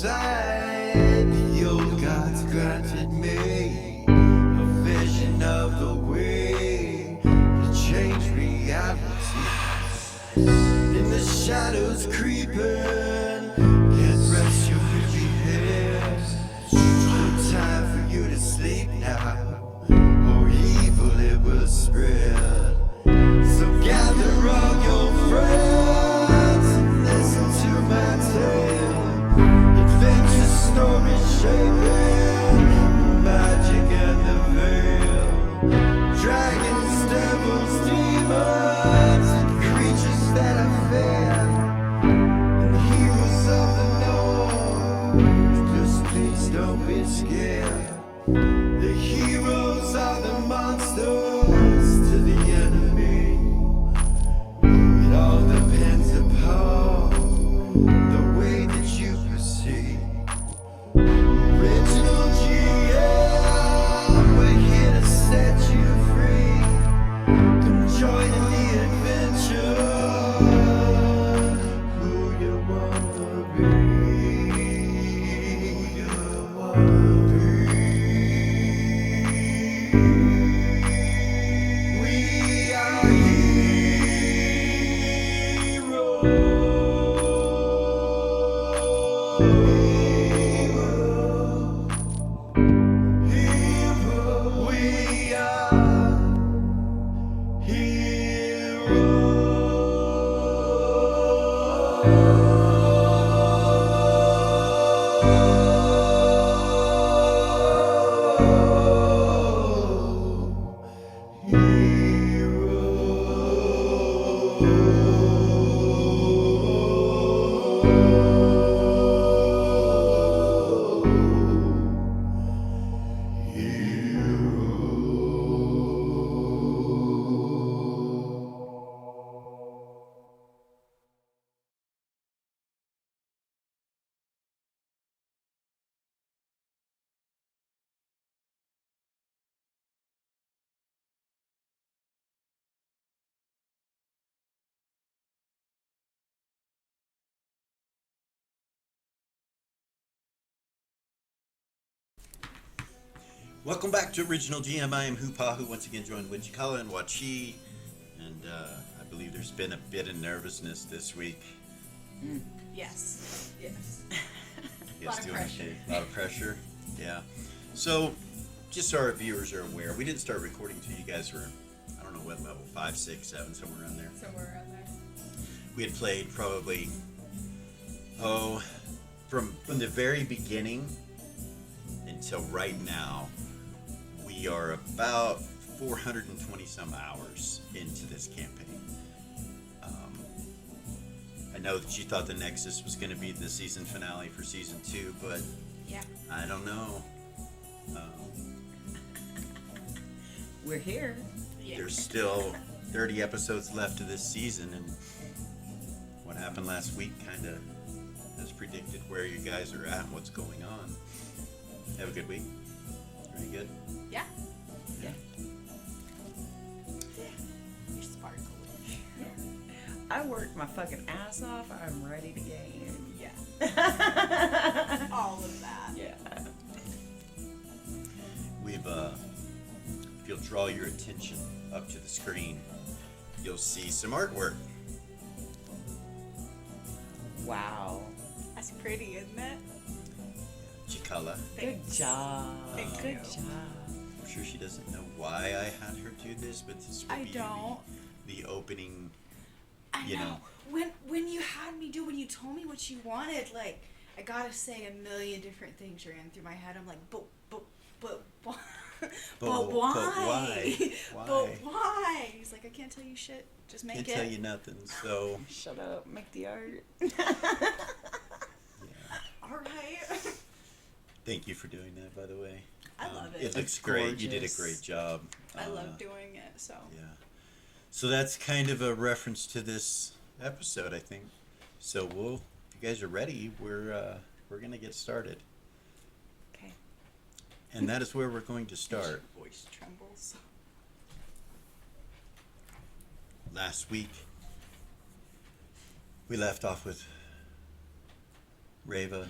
inside. The old gods granted me a vision of the way to change reality. In the shadows creeping, can't rest your weary head. No time for you to sleep now, or evil it will spread. So gather all your friends and listen to my tale. Adventure story shaping the magic and the veil. Dragons, devils, demons, and creatures that I fear, and heroes of the north. Just please don't be scared. The heroes are the monsters to the enemy. It all depends upon the way that you proceed. Original GM, we're here to set you free. Come join in the adventure. Who you wanna be? Who you wanna be? We are heroes. We are Welcome back to Original GM. I am Hupahu, once again joined with Cikala and Wachi. And I believe there's been a bit of nervousness this week. Yes. Yes. You Lot guys of doing pressure. okay? A lot of pressure. Yeah. So, just so our viewers are aware, we didn't start recording until you guys were, I don't know what level, 5, 6, 7, somewhere around there. Somewhere around there. We had played probably, from the very beginning until right now, we are about 420 some hours into this campaign. I know that you thought the Nexxus was going to be the season finale for season 2, but Yeah. I don't know. We're here. Yeah. There's still 30 episodes left of this season, and what happened last week kind of has predicted where you guys are at and what's going on. Have a good week. Very good. Yeah. Yeah. You're sparkly. I worked my fucking ass off. I'm ready to game. Yeah. All of that. Yeah. We've, if you'll draw your attention up to the screen, you'll see some artwork. Wow. That's pretty, isn't it? Cikala. Good job. Thank Good you. job. I'm sure she doesn't know why I had her do this, but this will I be don't. the opening. I You know. know. When you had me do, when you told me what you wanted, like, I gotta say a million different things ran through my head. I'm like, but why? But why? Why? But why? He's like, I can't tell you shit. Just make Can't it. tell you nothing, so Shut up. Make the art. yeah. All right. Thank you for doing that, by the way. I love it. It looks It's great. You did a gorgeous. great job. I love doing it. So. Yeah. So that's kind of a reference to this episode, I think. So if you guys are ready, we're gonna get started, Okay. and that is where we're going to start. Voice trembles. Last week, we left off with Reva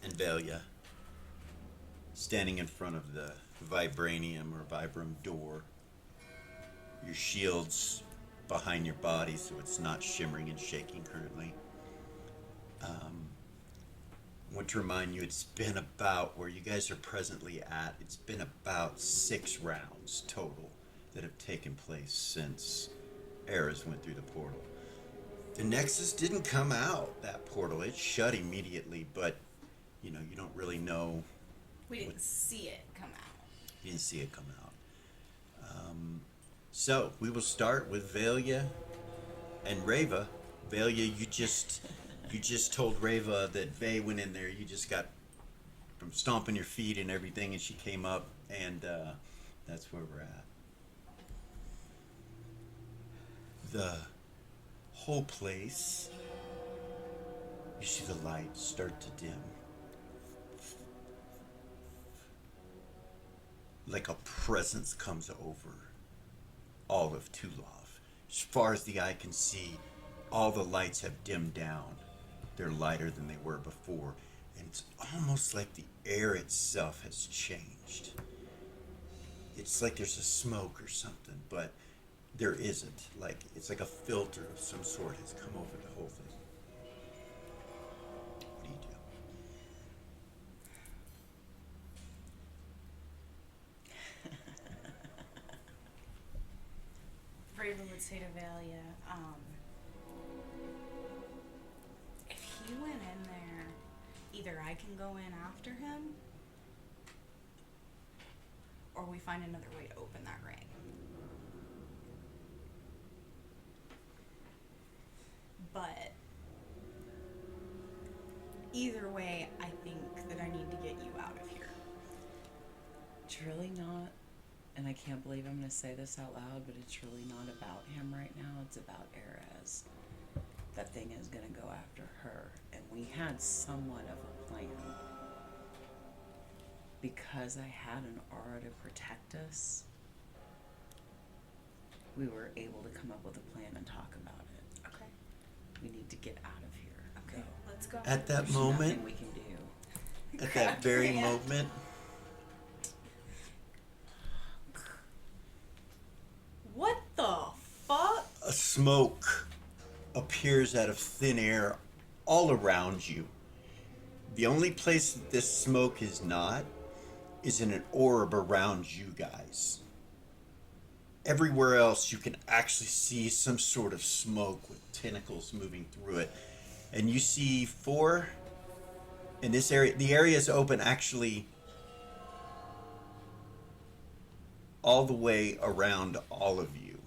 and Velia, standing in front of the vibranium or vibram door. Your shield's behind your body, so it's not shimmering and shaking currently. I want to remind you, it's been about, where you guys are presently at, it's been about 6 rounds total that have taken place since Eras went through the portal. The Nexxus didn't come out that portal. It shut immediately, but you don't really know. We didn't see it come out. You didn't see it come out. So we will start with Velia and Reva. Velia, you just told Reva that Vey went in there. You just got from stomping your feet and everything, and she came up, and that's where we're at. The whole place, you see the lights start to dim. Like a presence comes over all of Tulov. As far as the eye can see, all the lights have dimmed down. They're lighter than they were before. And it's almost like the air itself has changed. It's like there's a smoke or something, but there isn't. Like, it's like a filter of some sort has come over the whole thing. What do you do? Raven would say to Valia, if he went in there, either I can go in after him, or we find another way to open that ring. But either way, I think that I need to get you out of here. It's really not, and I can't believe I'm going to say this out loud, but it's really not about him right now. It's about Erez. That thing is going to go after her. And we had somewhat of a plan. Because I had an aura to protect us, we were able to come up with a plan and talk about it. Okay. We need to get out of here. Okay, Go. let's go. At that There's moment, nothing we can do. at that very Crap. moment, What the fuck? a smoke appears out of thin air all around you. The only place that this smoke is not is in an orb around you guys. Everywhere else you can actually see some sort of smoke with tentacles moving through it. And you see 4 in this area. The area is open actually all the way around all of you.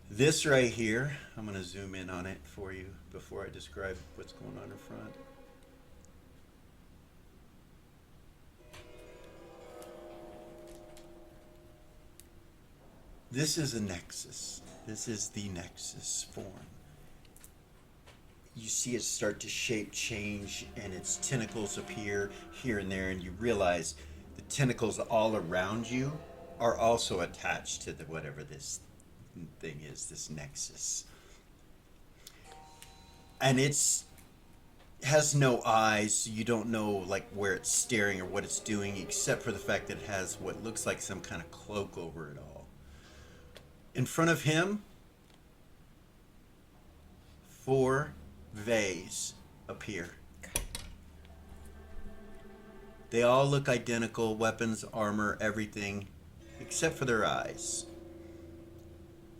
This right here, I'm going to zoom in on it for you before I describe what's going on in front. This is a Nexxus. This is the Nexxus form. You see it start to shape change, and its tentacles appear here and there, and you realize the tentacles all around you are also attached to the whatever this thing is, this Nexxus. And it's has no eyes, so you don't know like where it's staring or what it's doing, except for the fact that it has what looks like some kind of cloak over it all. In front of him, 4 Veys appear. They all look identical, weapons, armor, everything, except for their eyes.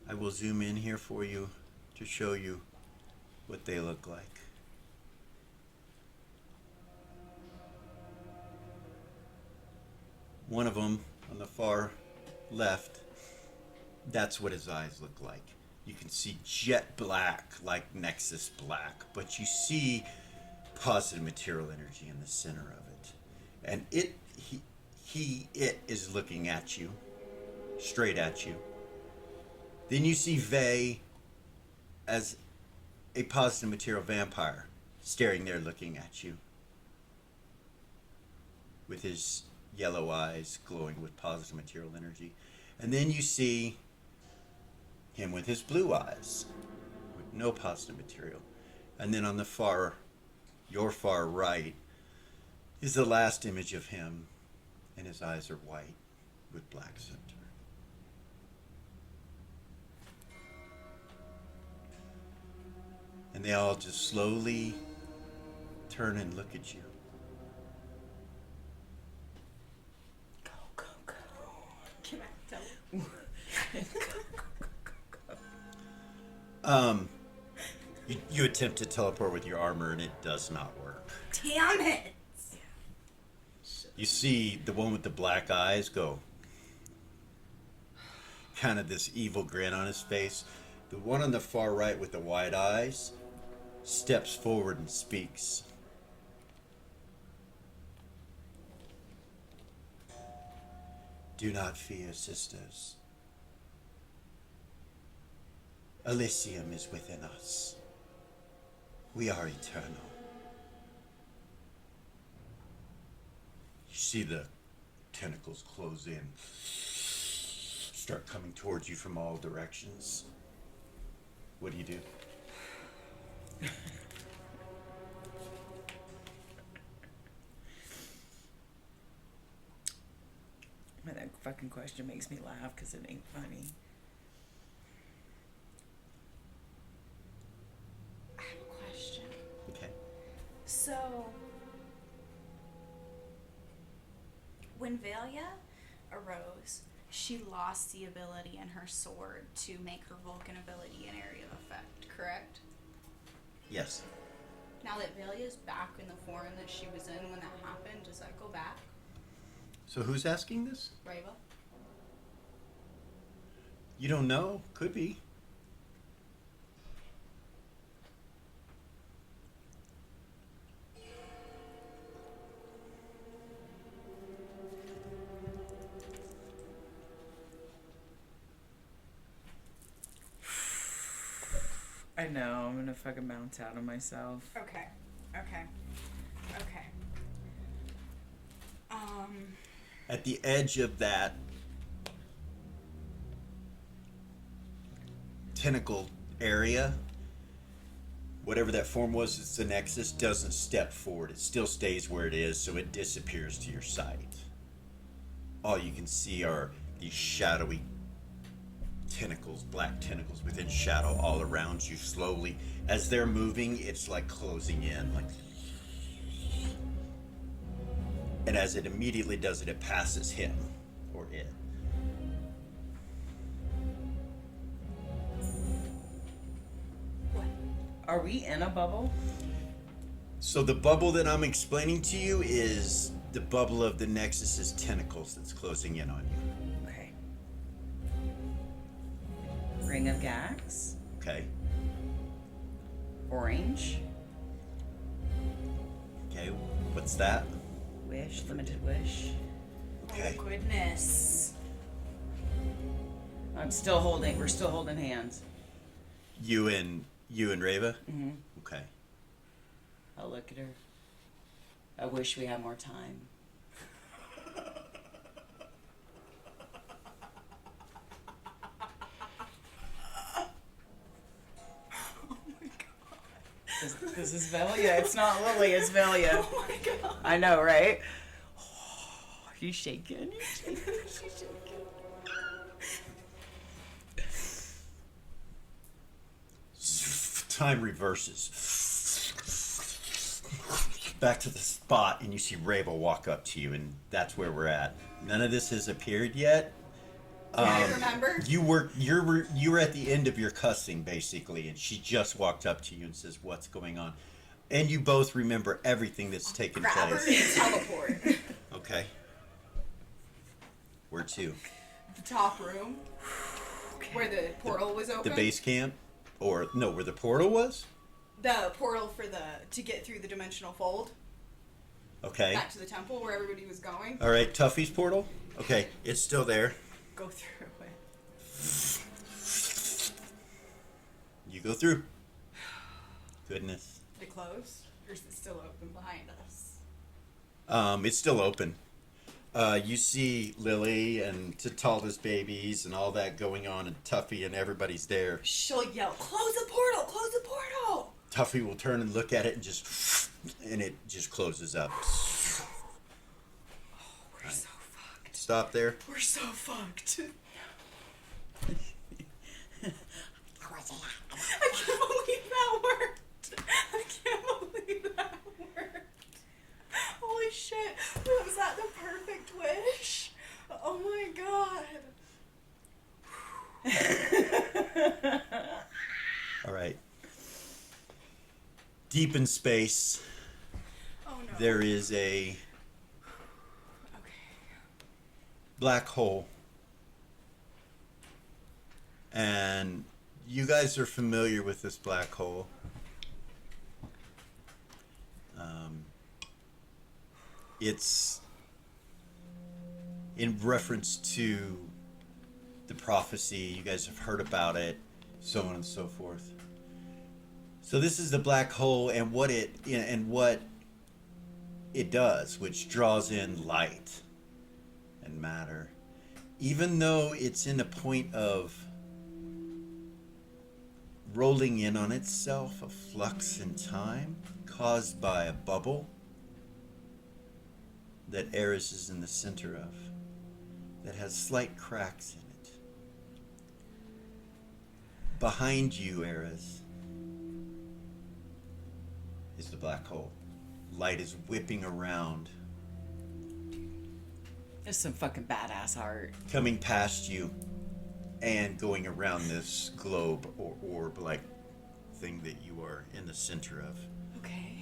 I will zoom in here for you to show you what they look like. One of them on the far left, that's what his eyes look like. You can see jet black, like Nexxus black, but you see positive material energy in the center of it. And it is looking at you, straight at you. Then you see Vey as a positive material vampire, staring there looking at you, with his yellow eyes glowing with positive material energy. And then you see him with his blue eyes, with no positive material. And then on the far Your far right is the last image of him, and his eyes are white with black center. And they all just slowly turn and look at you. Go, go, go. Can I tell? You attempt to teleport with your armor, and it does not work. Damn it! You see the one with the black eyes go, kind of this evil grin on his face. The one on the far right with the wide eyes steps forward and speaks. Do not fear, sisters. Elysium is within us. We are eternal. You see the tentacles close in, start coming towards you from all directions. What do you do? Man, that fucking question makes me laugh because it ain't funny. I have a question. Okay. So, when Velia arose, she lost the ability in her sword to make her Vulcan ability an area of effect, correct? Yes. Now that Velia's back in the form that she was in when that happened, does that go back? So who's asking this? Reva? You don't know. Could be. I know, I'm gonna fucking bounce out of myself. Okay. Okay. Okay. At the edge of that tentacle area, whatever that form was, it's the Nexxus, doesn't step forward. It still stays where it is, so it disappears to your sight. All you can see are these shadowy tentacles, black tentacles within shadow all around you slowly. As they're moving, it's like closing in, like. And as it immediately does it, it passes him, or it. What? Are we in a bubble? So the bubble that I'm explaining to you is the bubble of the Nexus's tentacles that's closing in on you. Okay. Ring of Gax. Okay? Orange. Okay, what's that? Wish. Limited wish. Okay. Oh, goodness. We're still holding hands. You and Reva? Mm-hmm. Okay. I'll look at her. I wish we had more time. This is Velia. It's not Lily, it's Velia. Oh my god. I know, right? Oh, you shaking? You shaking? She's shaking. Time reverses. Back to the spot, and you see Reva walk up to you, and that's where we're at. None of this has appeared yet. I remember. You were at the end of your cussing basically, and she just walked up to you and says, "What's going on?" And you both remember everything that's taken Grab her place. and teleport. Okay. Where to? The top room. Where the portal was open. The base camp, or no, where the portal was? The portal for to get through the dimensional fold. Okay. Back to the temple where everybody was going. All right, Tuffy's portal. Okay, it's still there. Go through it. You go through. Goodness. Did it close? Or is it still open behind us? It's still open. You see Lily and Tatalda's babies and all that going on, and Tuffy and everybody's there. She'll yell, "Close the portal! Close the portal!" Tuffy will turn and look at it and it just closes up. We're so fucked. Stop there. We're so fucked. I can't believe that worked. I can't believe that worked. Holy shit. Was that the perfect wish? Oh my god. All right. Deep in space, Oh no. there is a Okay. black hole. And you guys are familiar with this black hole. It's in reference to the prophecy. You guys have heard about it, so on and so forth. So this is the black hole and what it does, which draws in light and matter. Even though it's in a point of rolling in on itself, a flux in time caused by a bubble that Eris is in the center of, that has slight cracks in it. Behind you, Eris, is the black hole. Light is whipping around, It's some fucking badass art. coming past you and going around this globe or orb-like thing that you are in the center of. Okay.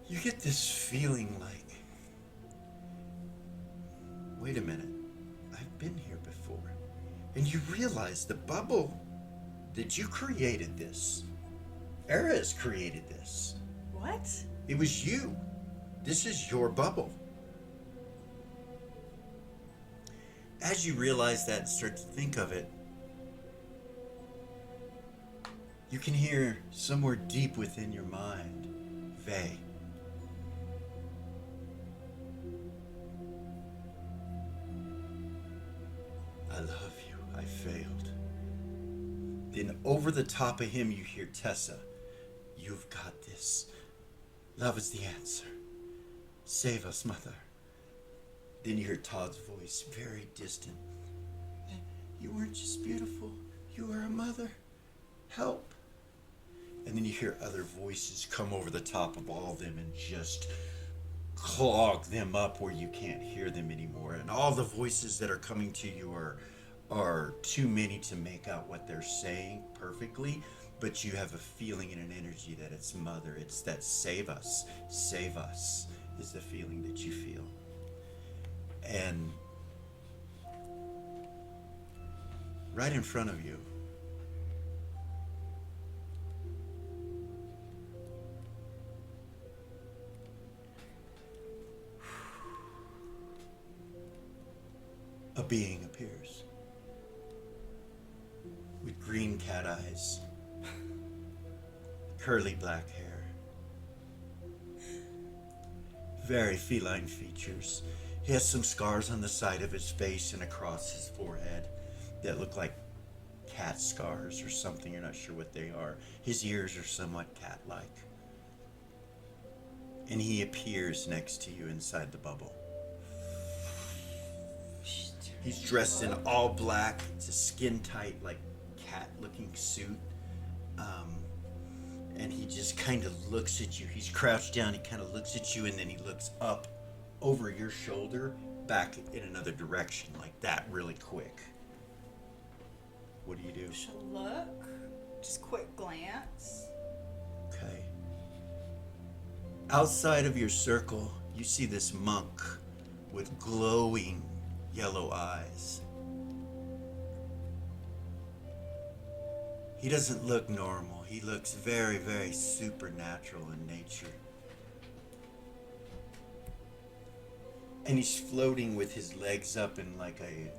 You get this feeling like, wait a minute, I've been here before. And you realize the bubble that you created this. Eris created this. What? It was you. This is your bubble. As you realize that and start to think of it, you can hear somewhere deep within your mind, Vay. I love you. I failed. Then over the top of him, you hear Tessa. You've got this. Love is the answer. Save us, Mother. Then you hear Todd's voice, very distant. You weren't just beautiful. You were a mother. Help. And then you hear other voices come over the top of all of them and just clog them up where you can't hear them anymore. And all the voices that are coming to you are too many to make out what they're saying perfectly, but you have a feeling and an energy that it's Mother. It's that save us is the feeling that you feel. And right in front of you, a being appears with green cat eyes, curly black hair, very feline features. He has some scars on the side of his face and across his forehead that look like cat scars or something. You're not sure what they are. His ears are somewhat cat-like. And he appears next to you inside the bubble. He's dressed in all black. It's a skin-tight, like cat-looking suit. And he just kind of looks at you. He's crouched down. He kind of looks at you, and then he looks up over your shoulder, back in another direction, like that, really quick. What do you do? She'll look. Just quick glance. Okay. Outside of your circle, you see this monk with glowing yellow eyes. He doesn't look normal. He looks very, very supernatural in nature. And he's floating with his legs up in like a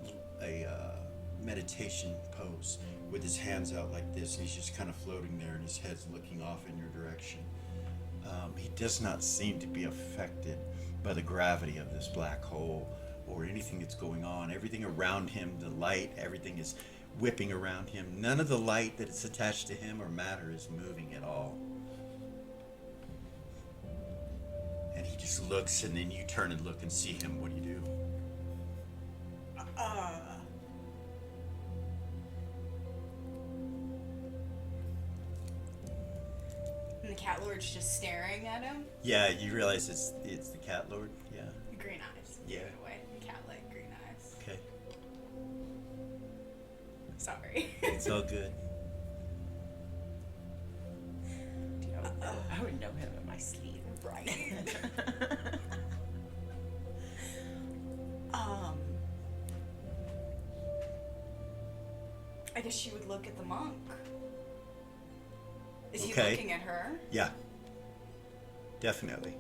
meditation pose with his hands out like this. And he's just kind of floating there and his head's looking off in your direction. He does not seem to be affected by the gravity of this black hole or anything that's going on. Everything around him, the light, everything is whipping around him. None of the light that is attached to him or matter is moving at all. And he just looks, and then you turn and look and see him. What do you do? And the cat lord's just staring at him. Yeah, you realize it's the cat lord. Yeah. Green eyes. Yeah. Give it away. The cat like green eyes. Okay. Sorry. It's all good. Dude, I would know him in my sleep. Right. I guess she would look at the monk. Is he Okay. looking at her? Yeah. Definitely.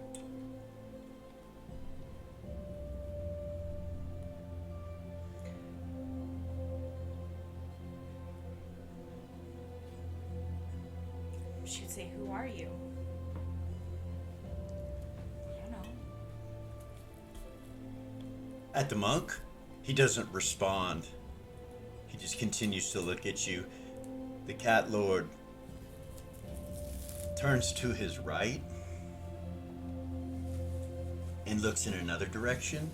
She would say, "Who are you?" I don't know. At the monk, he doesn't respond. He just continues to look at you. The cat lord turns to his right and looks in another direction.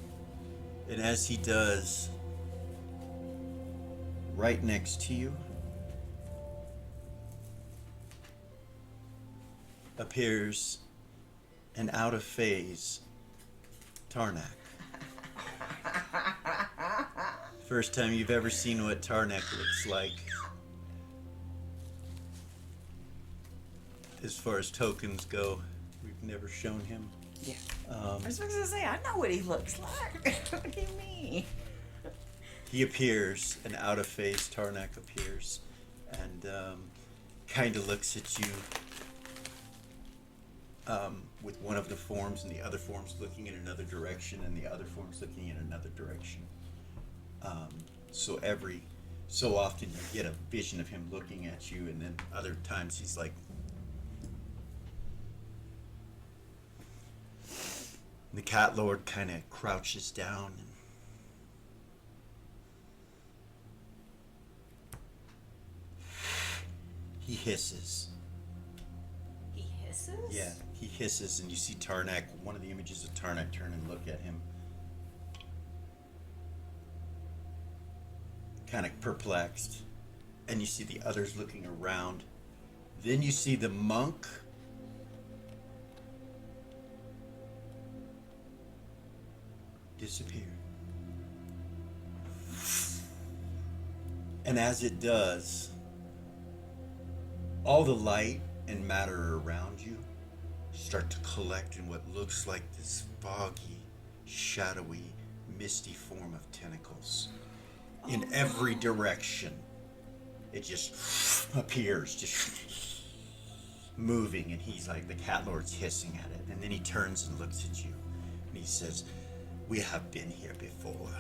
And as he does, right next to you appears an out of phase Tarnak. First time you've ever seen what Tarnak looks like. As far as tokens go, we've never shown him. Yeah. I was supposed to say, I know what he looks like. What do you mean? He appears, an out of phase Tarnak appears, and kind of looks at you with one of the forms, and the other form's looking in another direction, and the other form's looking in another direction. So often you get a vision of him looking at you, and then other times he's like. The cat lord kind of crouches down and he hisses. He hisses? Yeah, he hisses, and you see Tarnak, one of the images of Tarnak, turn and look at him. Kind of perplexed. And you see the others looking around. Then you see the monk disappear. And as it does, all the light and matter around you start to collect in what looks like this foggy, shadowy, misty form of tentacles. In every direction, it just appears, just moving, and he's like, the cat lord's hissing at it, and then he turns and looks at you, and he says, "We have been here before.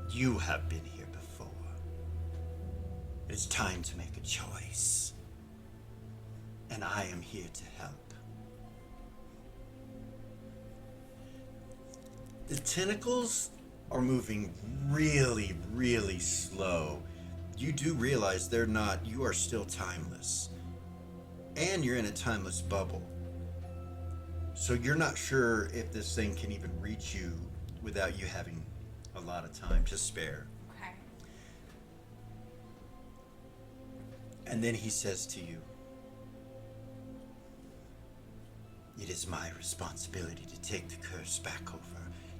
You have been here before. It's time to make a choice, and I am here to help." The tentacles are moving really, really slow. You do realize you are still timeless. And you're in a timeless bubble. So you're not sure if this thing can even reach you without you having a lot of time to spare. Okay. And then he says to you, "It is my responsibility to take the curse back over.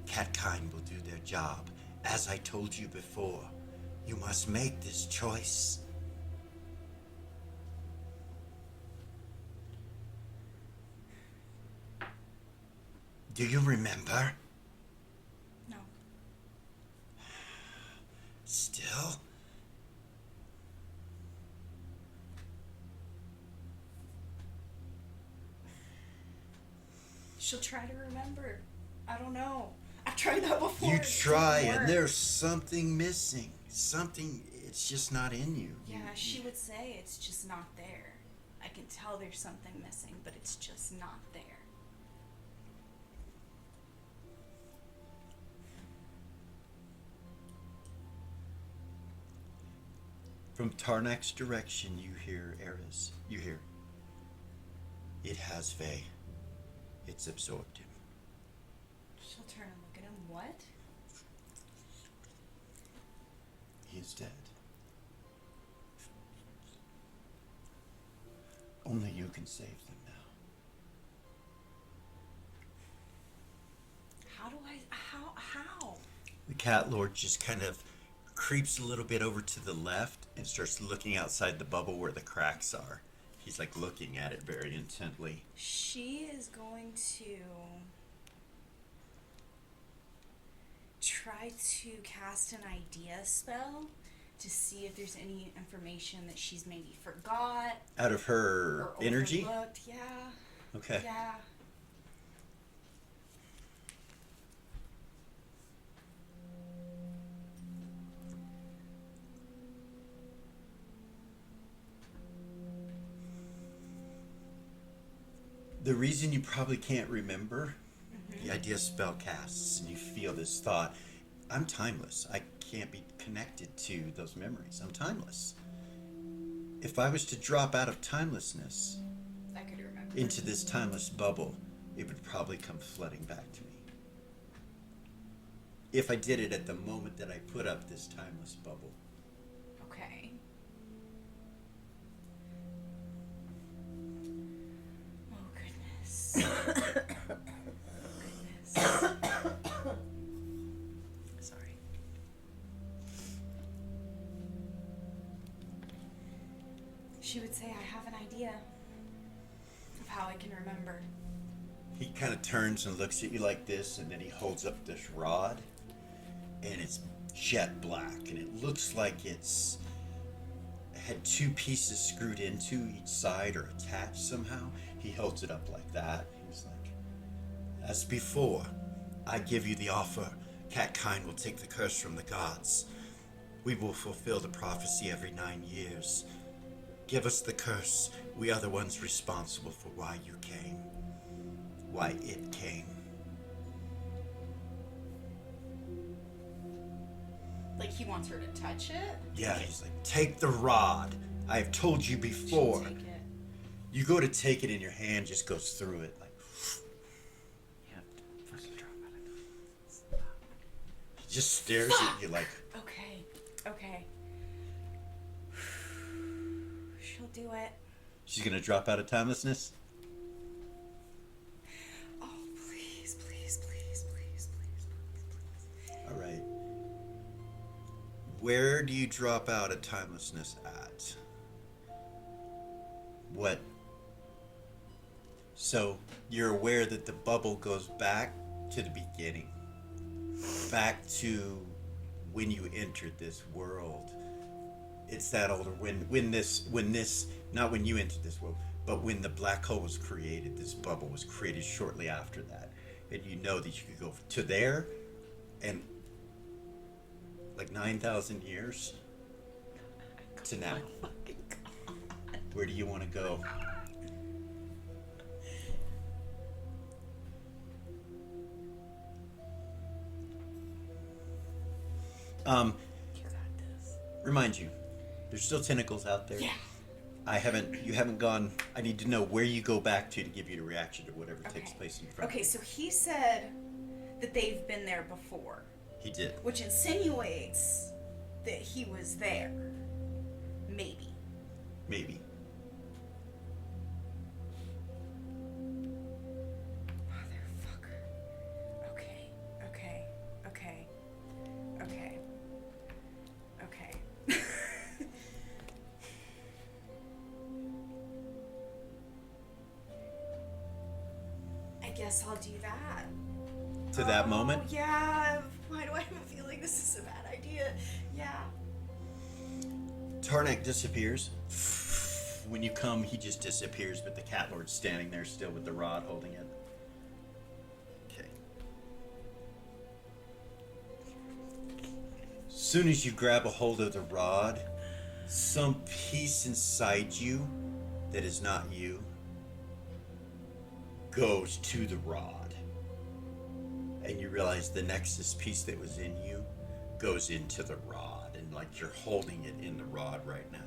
Catkind will do their job. As I told you before, you must make this choice." Do you remember? No. Still? She'll try to remember. I don't know. I've tried that before. You It doesn't try, work. and there's something missing. Something, it's just not in you. Yeah, she would say it's just not there. I can tell there's something missing, but it's just not there. From Tarnak's direction, you hear Eris. You hear. It has Vey. It's absorbed him. She'll turn and look at him. What? He is dead. Only you can save them now. How? The cat lord just kind of creeps a little bit over to the left and starts looking outside the bubble where the cracks are. He's like looking at it very intently. She is going to try to cast an idea spell to see if there's any information that she's maybe forgot Out of her or energy? overlooked. Yeah. Okay. Yeah. The reason you probably can't remember, the idea spell casts and you feel this thought, I'm timeless. I can't be connected to those memories. I'm timeless. If I was to drop out of timelessness I could remember. into this timeless bubble, it would probably come flooding back to me. If I did it at the moment that I put up this timeless bubble. Okay. Oh goodness. Sorry. She would say, I have an idea of how I can remember. He kind of turns and looks at you like this, and then he holds up this rod, and it's jet black, and it looks like it's had two pieces screwed into each side or attached somehow. He holds it up like that. He's like, as before, I give you the offer. Catkind will take the curse from the gods. We will fulfill the prophecy every 9 years. Give us the curse. We are the ones responsible for why you came. Why it came. Like he wants her to touch it? Yeah, he's like, take the rod. I have told you before. She'll take it. You go to take it and your hand just goes through it. Like, You have to fucking drop out of he just stares at you like, Okay. She'll do it. she's gonna drop out of timelessness? Oh, please. All right. Where do you drop out of timelessness at? What? So you're aware that the bubble goes back to the beginning, back to when you entered this world. It's that older when this not when you entered this world, but when the black hole was created. This bubble was created shortly after that, and you know that you could go to there, and like 9,000 years to now. Where do you want to go? You got this. Remind you, there's still tentacles out there. Yeah. You haven't gone. I need to know where you go back to give you a reaction to whatever takes Okay. place in front Okay, of you. so he said that they've been there before, He did. which insinuates that he was there. Maybe. Maybe. Motherfucker. Okay. I guess I'll do that. To that Oh, moment, Yeah. Why do I have a feeling this is a bad idea? Yeah. Tarnak disappears. When you come, he just disappears, but the cat lord's standing there still with the rod holding it. Okay. Soon as you grab a hold of the rod, some piece inside you that is not you goes to the rod. And you realize the Nexxus piece that was in you goes into the rod, and and like you're holding it in the rod right now.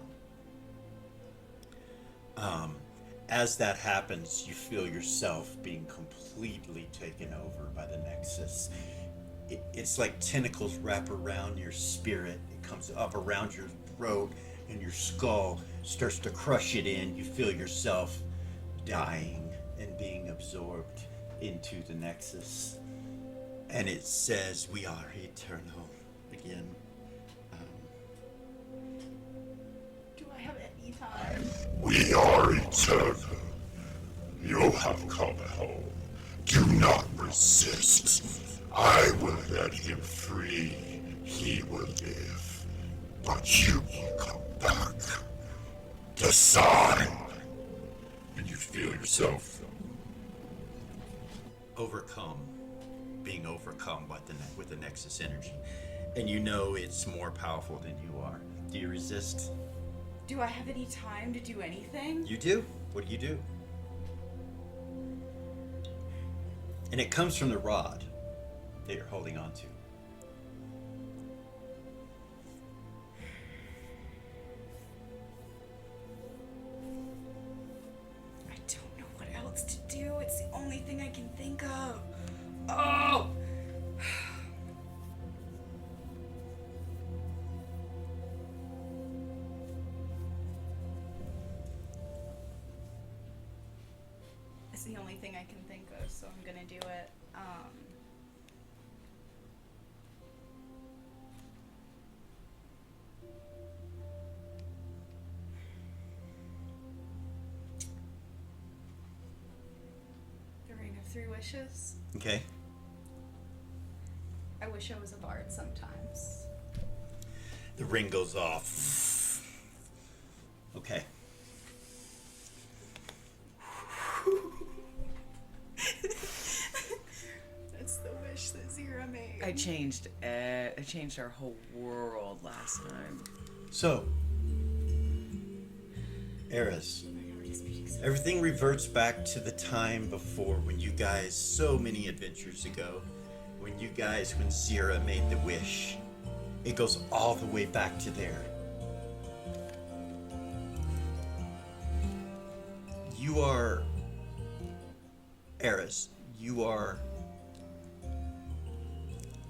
As that happens, you feel yourself being completely taken over by the Nexxus. It's like tentacles wrap around your spirit. It comes up around your throat, and your skull starts to crush it in. You feel yourself dying and being absorbed into the Nexxus. And it says, "We are eternal." Again. Do I have any time? We are eternal. You have come home. Do not resist. I will let him free. He will live. But you will come back. Decide. And you feel yourself being overcome with the Nexus energy. And you know it's more powerful than you are. Do you resist? Do I have any time to do anything? You do? What do you do? And it comes from the rod that you're holding on to. I don't know what else to do. It's the only thing I can think of. Oh! It's the only thing I can think of, so I'm gonna do it. The Ring of Three Wishes. Okay. I wish I was a bard sometimes. The ring goes off. Okay. That's the wish that Zira made. I changed our whole world last time. So, Eris, everything reverts back to the time before when you guys, so many adventures ago, when Zira made the wish. It goes all the way back to there. You are, Eris, you are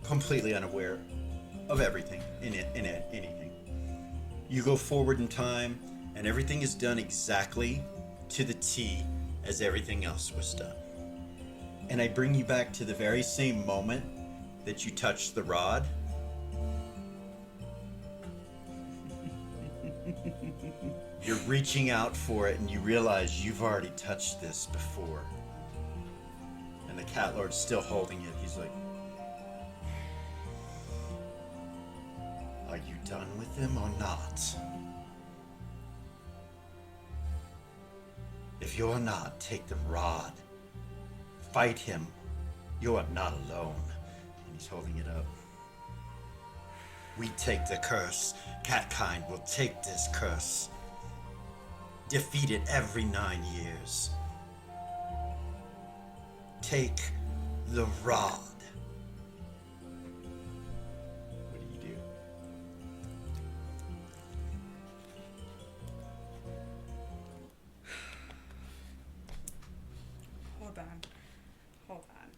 completely unaware of everything in anything. You go forward in time, and everything is done exactly to the T as everything else was done. And I bring you back to the very same moment that you touched the rod. You're reaching out for it, and you realize you've already touched this before. And the Cat Lord's still holding it. He's like, "Are you done with him or not? If you're not, take the rod. Fight him. You are not alone." And he's holding it up. "We take the curse. Catkind will take this curse. Defeat it every 9 years. Take the rod." What do you do? Hold on. Hold on.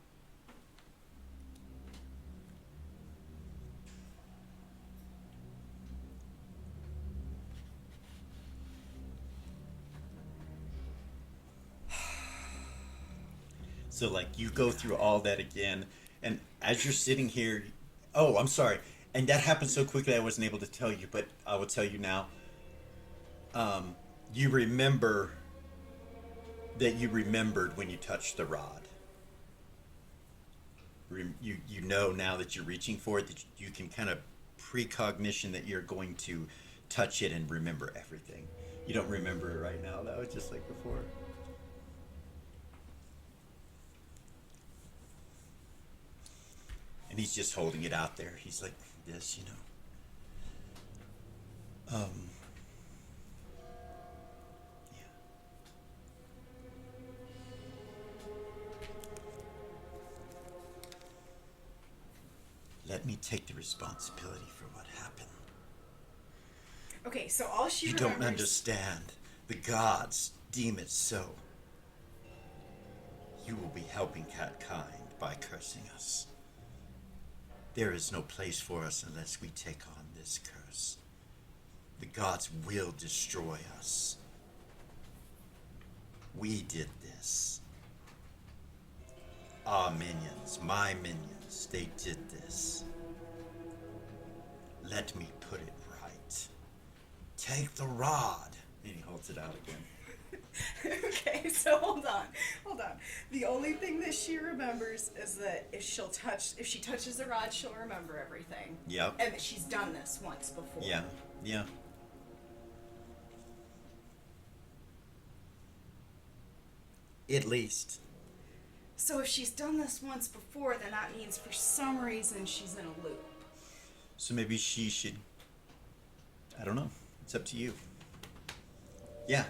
So, like, you go through all that again, and as you're sitting here, oh, I'm sorry, and that happened so quickly I wasn't able to tell you, but I will tell you now. You remember that you remembered when you touched the rod. You know now that you're reaching for it, that you can kind of precognition that you're going to touch it and remember everything. You don't remember it right now, though, just like before. And he's just holding it out there. He's like this, you know. Yeah. Let me take the responsibility for what happened. Okay, so all she You remembers... don't understand. The gods deem it so. You will be helping catkind by cursing us. There is no place for us unless we take on this curse. The gods will destroy us. We did this. Our minions, my minions, they did this. Let me put it right. Take the rod. And he holds it out again. Okay, so hold on. The only thing that she remembers is that if she touches the rod, she'll remember everything. Yep. And that she's done this once before. Yeah. At least. So if she's done this once before, then that means for some reason she's in a loop. So maybe she should... I don't know. It's up to you. Yeah.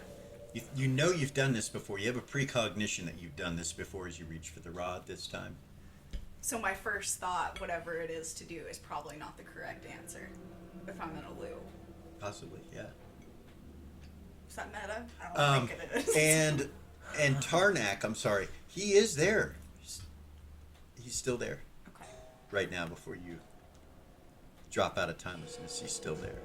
You know you've done this before. You have a precognition that you've done this before as you reach for the rod this time. So my first thought, whatever it is to do, is probably not the correct answer if I'm in a loop. Possibly, yeah. Is that meta? I don't think it is. And Tarnak, I'm sorry, he is there. He's still there. Okay. Right now before you drop out of timelessness, he's still there.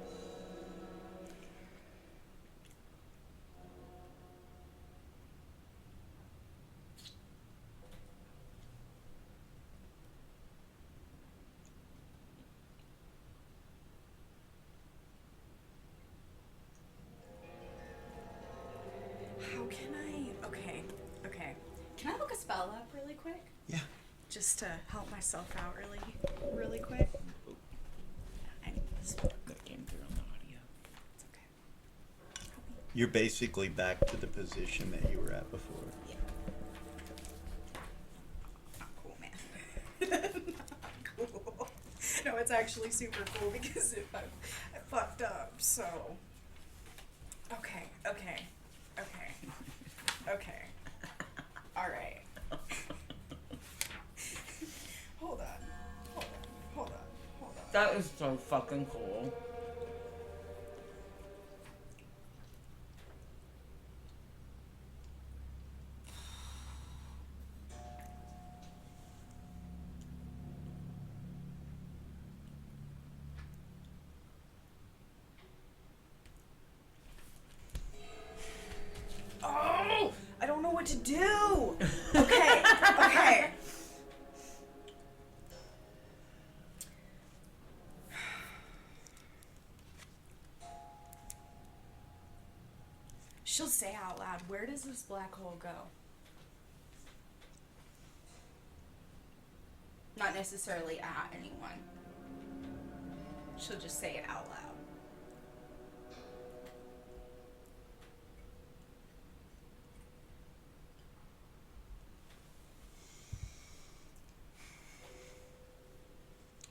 How can I... Okay. Can I look a spell up really quick? Yeah. Just to help myself out really quick. I need this book. That came through on the audio. It's okay. Help me. You're basically back to the position that you were at before. Yeah. Not cool, man. Not cool. No, it's actually super cool because I fucked up, so... Okay. Alright. Hold on. That is so fucking cool. Oh! I don't know what to do! Okay. She'll say out loud, where does this black hole go? Not necessarily at anyone. She'll just say it out loud.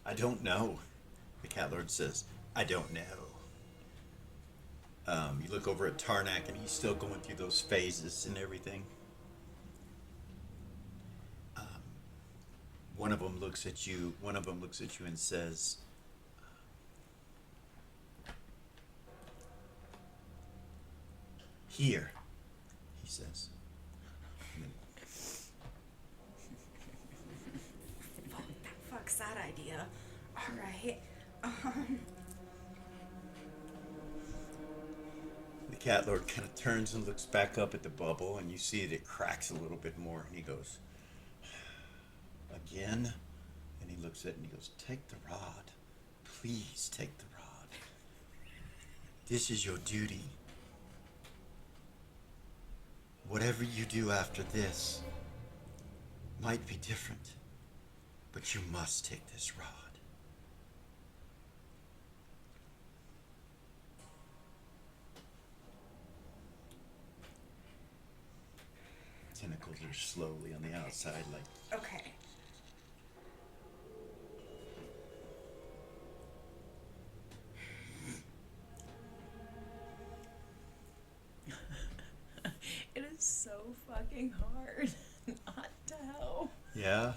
I don't know, the Cat Lord says. I don't know. You look over at Tarnak and he's still going through those phases and everything. One of them looks at you and says, here, he says. And then, Fuck's that idea. Alright. the Cat Lord kind of turns and looks back up at the bubble, and you see that it cracks a little bit more, and he goes, again? And he looks at it and he goes, take the rod. Please take the rod. This is your duty. Whatever you do after this might be different, but you must take this rod. Tentacles are slowly on the outside, like... Okay. It is so fucking hard not to help. Yeah?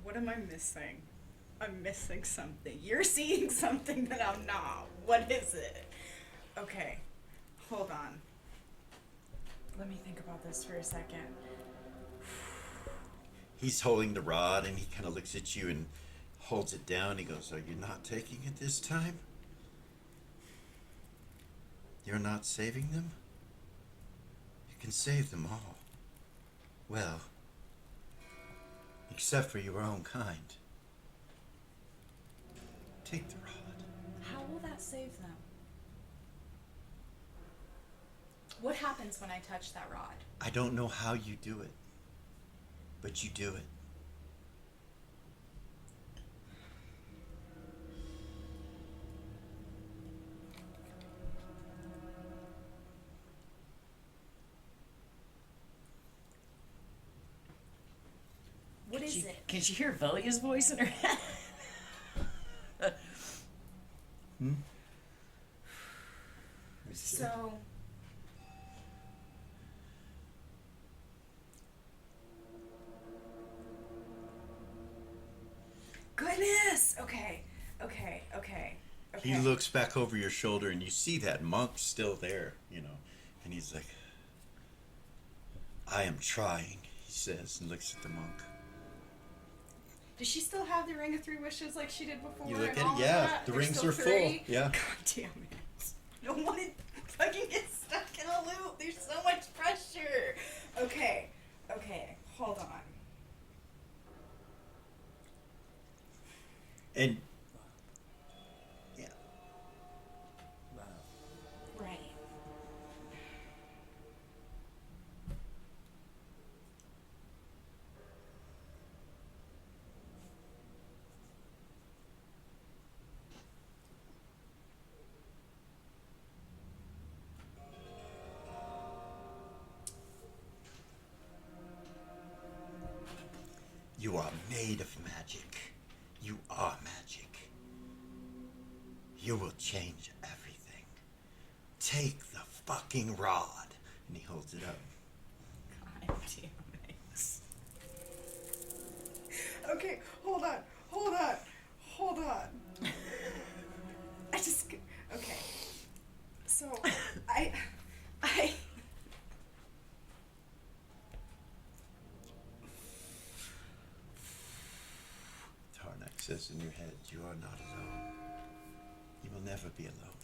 What am I missing. I'm missing something. You're seeing something that I'm not. What is it? Okay, hold on. Let me think about this for a second. He's holding the rod and he kind of looks at you and holds it down. He goes, "Are you not taking it this time? You're not saving them? You can save them all. Well, except for your own kind. Take the rod." How will that save them? What happens when I touch that rod? I don't know how you do it, but you do it. What is it? Can she hear Velia's voice in her head? So, goodness. Okay. He looks back over your shoulder and you see that monk still there, you know, and he's like, "I am trying," he says, and looks at the monk. Does she still have the ring of 3 wishes like she did before? You look and at all it, of yeah, that? the There's rings still are full, 3? yeah. God damn it. I don't want to fucking get stuck in a loop. There's so much pressure. Okay, hold on. And yeah, Right. you are made of magic. You are magic. You will change everything. Take the fucking rod. And he holds it up. God damn it. Okay, hold on. Okay. So, I Tarnak says in your head, "You are not alone. You will never be alone."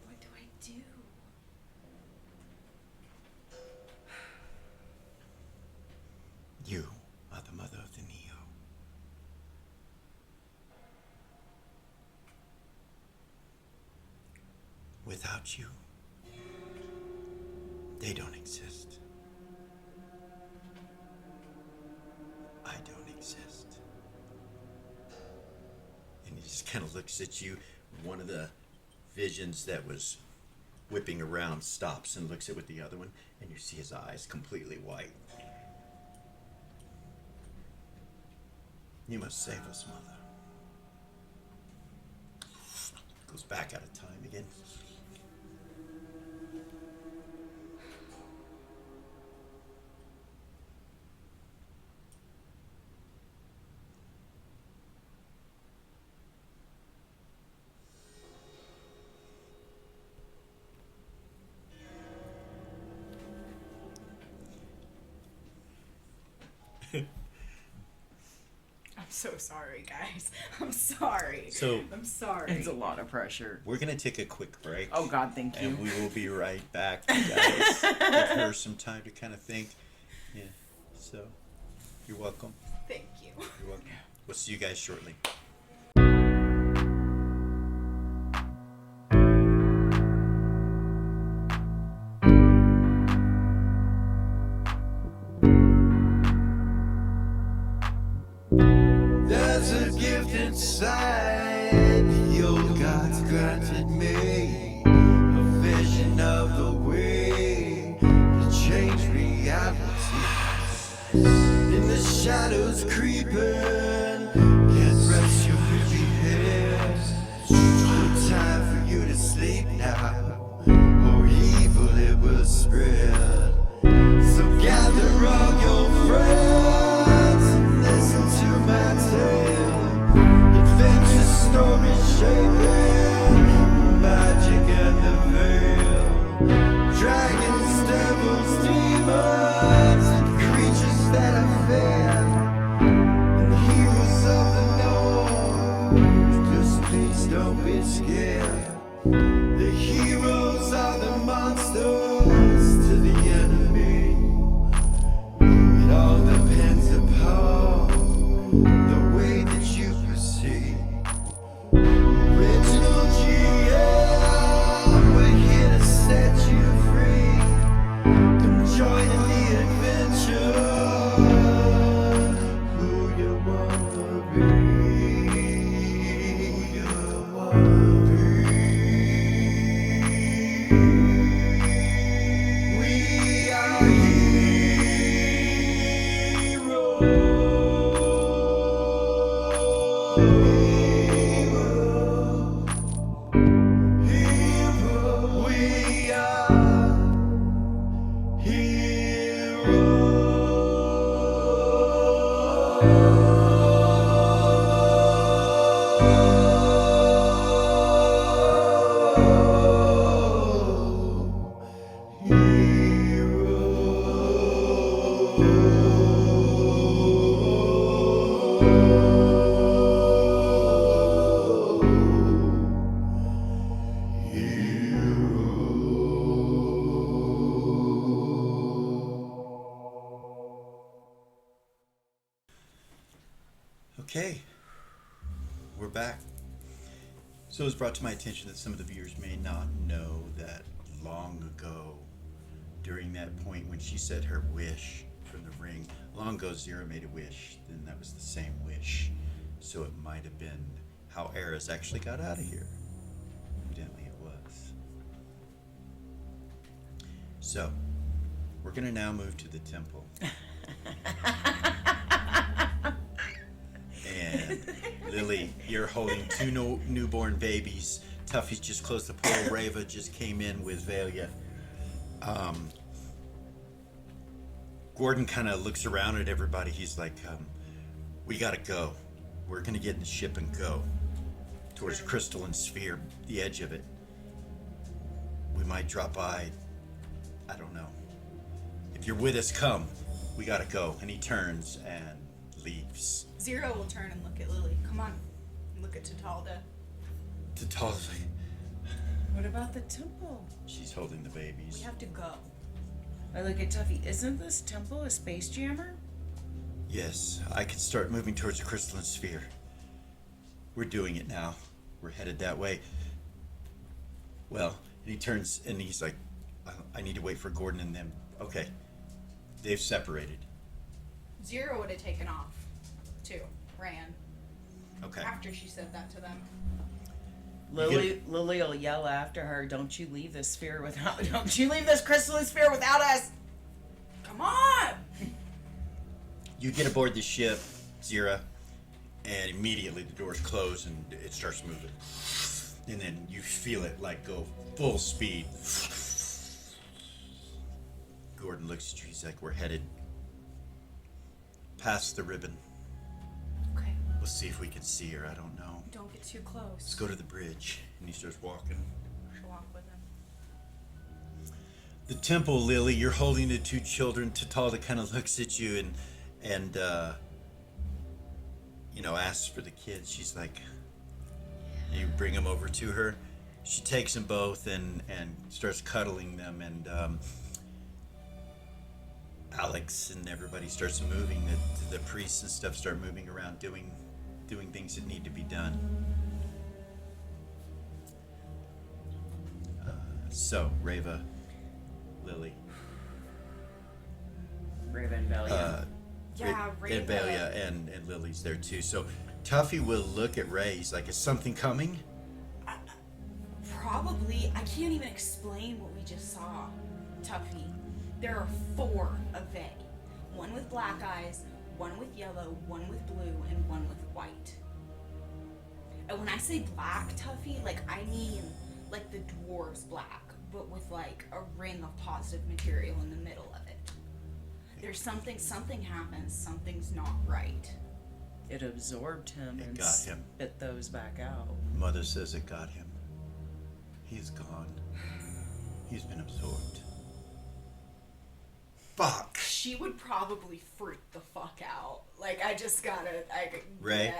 what do I do? You are the mother of the Neo. Without you, they don't exist. I don't exist. And he just kind of looks at you. One of the visions that was whipping around stops and looks at with the other one, and you see his eyes completely white. "You must save us, Mother." Goes back out of time again. I'm so sorry, guys. I'm sorry. So I'm sorry. It's a lot of pressure. we're gonna take a quick break. Oh God, thank you. And we will be right back, you guys. Give her some time to kind of think. Yeah. So, you're welcome. Thank you. You're welcome. We'll see you guys shortly. There's a gift inside the old gods granted me, a vision of the way to change reality. In the shadows creeping, can't rest your weary head. No time for you to sleep now, or evil it will spread. So gather up. Please don't be scared. The heroes are the monsters to the enemy. It all depends upon the way that you proceed. Original GM, we're here to set you free. Come join in the adventure. Who you wanna be? Who you wanna be? We are heroes. We are Okay, we're back. So it was brought to my attention that some of the viewers may not know that long ago, during that point when she said her wish from the ring, long ago Zero made a wish, then that was the same wish. So it might have been how Eris actually got out of here. Evidently it was. So, we're going to now move to the temple. And Lily, you're holding two newborn babies. Tuffy's just closed the portal. Rava just came in with Valia. Gordon kind of looks around at everybody. He's like, we gotta go. We're gonna get in the ship and go towards the crystalline sphere, the edge of it. We might drop by. I don't know. If you're with us, come. We gotta go. And he turns and leaves. Zero will turn and look at Lily. Come on. Look at Tatalda. Tatalda's like, What about the temple? she's holding the babies. We have to go. I look at Tuffy. Isn't this temple a space jammer? Yes, I can start moving towards the crystalline sphere. We're doing it now. We're headed that way. Well, and he turns and he's like, I need to wait for Gordon and them. Okay. They've separated. Zero would have taken off, too. Ran. Okay. After she said that to them. Lily will yell after her, don't you leave this crystalline sphere without us! Come on! You get aboard the ship, Zira, and immediately the doors close and it starts moving. And then you feel it like go full speed. Gordon looks at you, he's like, we're headed past the ribbon. Okay. We'll see if we can see her, I don't know. Don't get too close. Let's go to the bridge. And he starts walking. She'll walk with him. The temple, Lily, you're holding the two children. Tatalda kind of looks at you and asks for the kids. She's like, you bring them over to her. She takes them both and starts cuddling them, and Alex and everybody starts moving. The priests and stuff start moving around, doing things that need to be done. So, Rava, Lily, Raven Bellia. Yeah, and Rava. Belia and Lily's there too. So Tuffy will look at Ray. He's like, is something coming? Probably. I can't even explain what we just saw, Tuffy. There are 4 of they. One with black eyes, one with yellow, one with blue, and one with white. And when I say black, Tuffy, like I mean like the dwarves black, but with like a ring of positive material in the middle of it. There's something happens, something's not right. It absorbed him It and got him. spit those back out. Mother says it got him. He's gone. He's been absorbed. Fuck. She would probably freak the fuck out. Like, I just gotta, Ray?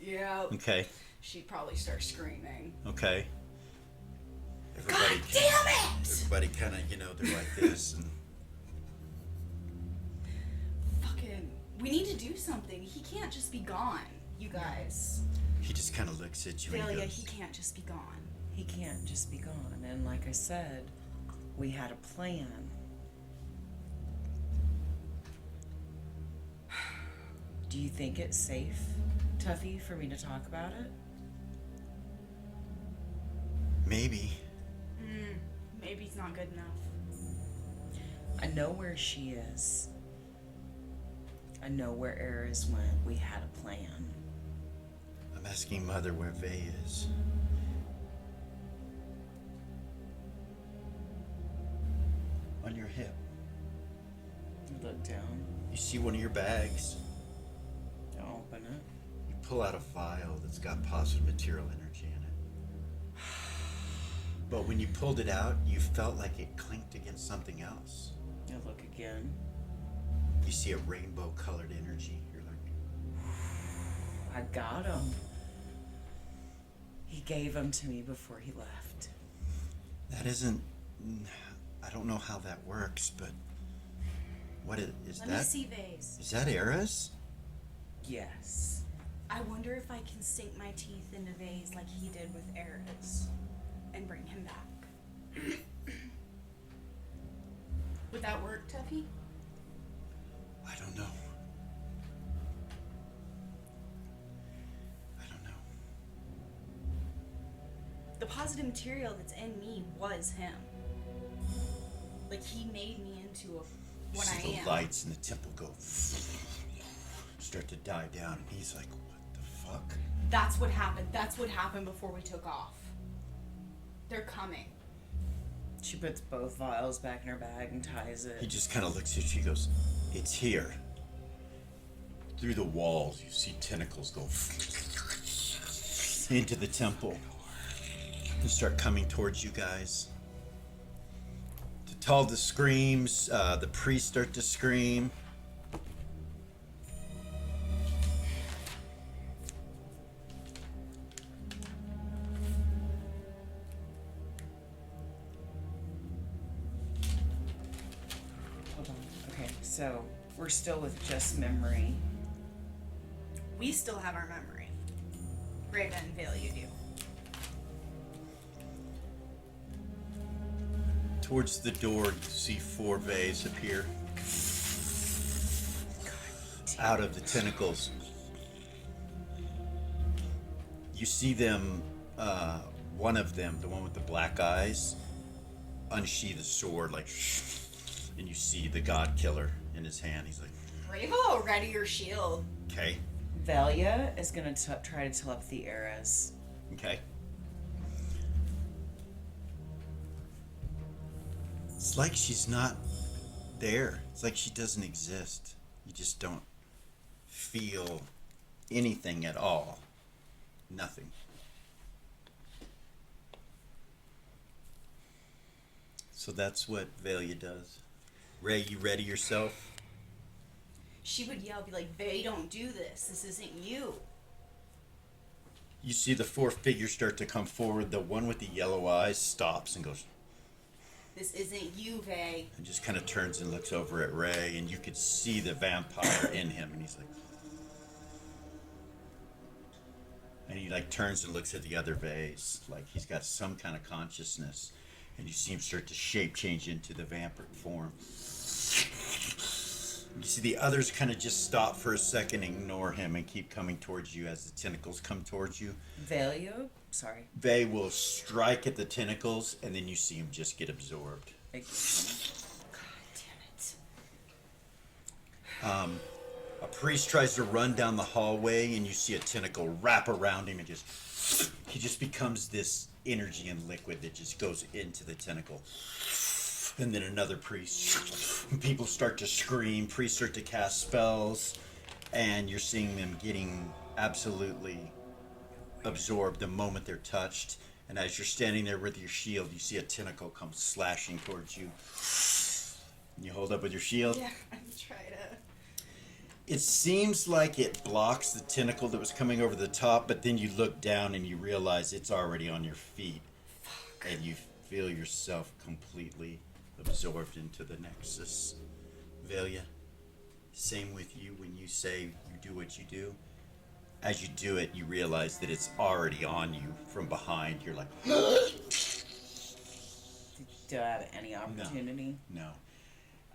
Yeah. Okay. she'd probably start screaming. Okay. God damn it! Everybody kind of, you know, they're like this. And Fucking, we need to do something. He can't just be gone, you guys. he just kind of looks at you and he Delia, goes, he can't just be gone. He can't just be gone. And like I said, we had a plan. Do you think it's safe, Tuffy, for me to talk about it? maybe. Maybe it's not good enough. I know where she is. I know where Eris went. We had a plan. I'm asking Mother where Vay is. On your hip. You look down. You see one of your bags. You open it. You pull out a vial that's got positive material energy in it. But when you pulled it out, you felt like it clinked against something else. You look again. You see a rainbow colored energy. You're like, I got him. He gave them to me before he left. that isn't. I don't know how that works, but what is Let that? me see Vase. Is that Eris? Yes. I wonder if I can sink my teeth into Vase like he did with Eris and bring him back. Would that work, Tuffy? I don't know. I don't know. The positive material that's in me was him. Like, he made me into what I See am. the lights in the temple go start to die down, and he's like, "What the fuck?" That's what happened. That's what happened before we took off. They're coming. She puts both vials back in her bag and ties it. He just kind of looks at you. He goes, "It's here." Through the walls, you see tentacles go into the temple and start coming towards you guys. Talda screams. The priests start to scream. Hold on. Okay, so we're still with just memory. We still have our memory. Raven and Vale, you do. Towards the door, you see 4 Vays appear out of the tentacles. You see them, one of them, the one with the black eyes, unsheath a sword, like, and you see the God Killer in his hand. He's like, Ravo, ready your shield. okay, Velia is gonna try to telepathy Eris. okay. It's like she's not there. It's like she doesn't exist. You just don't feel anything at all. Nothing. So that's what Velia does. Ray, you ready yourself? She would yell, be like, Vay, don't do this. This isn't you. You see the 4 figures start to come forward. The one with the yellow eyes stops and goes, This isn't you, Vay. and just kind of turns and looks over at Ray, and you could see the vampire in him, and he's like, and he like turns and looks at the other vase, like he's got some kind of consciousness, and you see him start to shape change into the vampire form. You see the others kind of just stop for a second, ignore him, and keep coming towards you as the tentacles come towards you. Velia? Sorry. Vay will strike at the tentacles, and then you see him just get absorbed. God damn it. A priest tries to run down the hallway, and you see a tentacle wrap around him, and he just becomes this energy and liquid that just goes into the tentacle. And then another priest. People start to scream, priests start to cast spells, and you're seeing them getting absolutely absorbed the moment they're touched. And as you're standing there with your shield, you see a tentacle come slashing towards you. And you hold up with your shield. Yeah, I'm trying to. It seems like it blocks the tentacle that was coming over the top, but then you look down and you realize it's already on your feet. And you feel yourself completely absorbed into the Nexxus. Velia, same with you when you say you do what you do. As you do it, you realize that it's already on you from behind. You're like, Did you have any opportunity? no.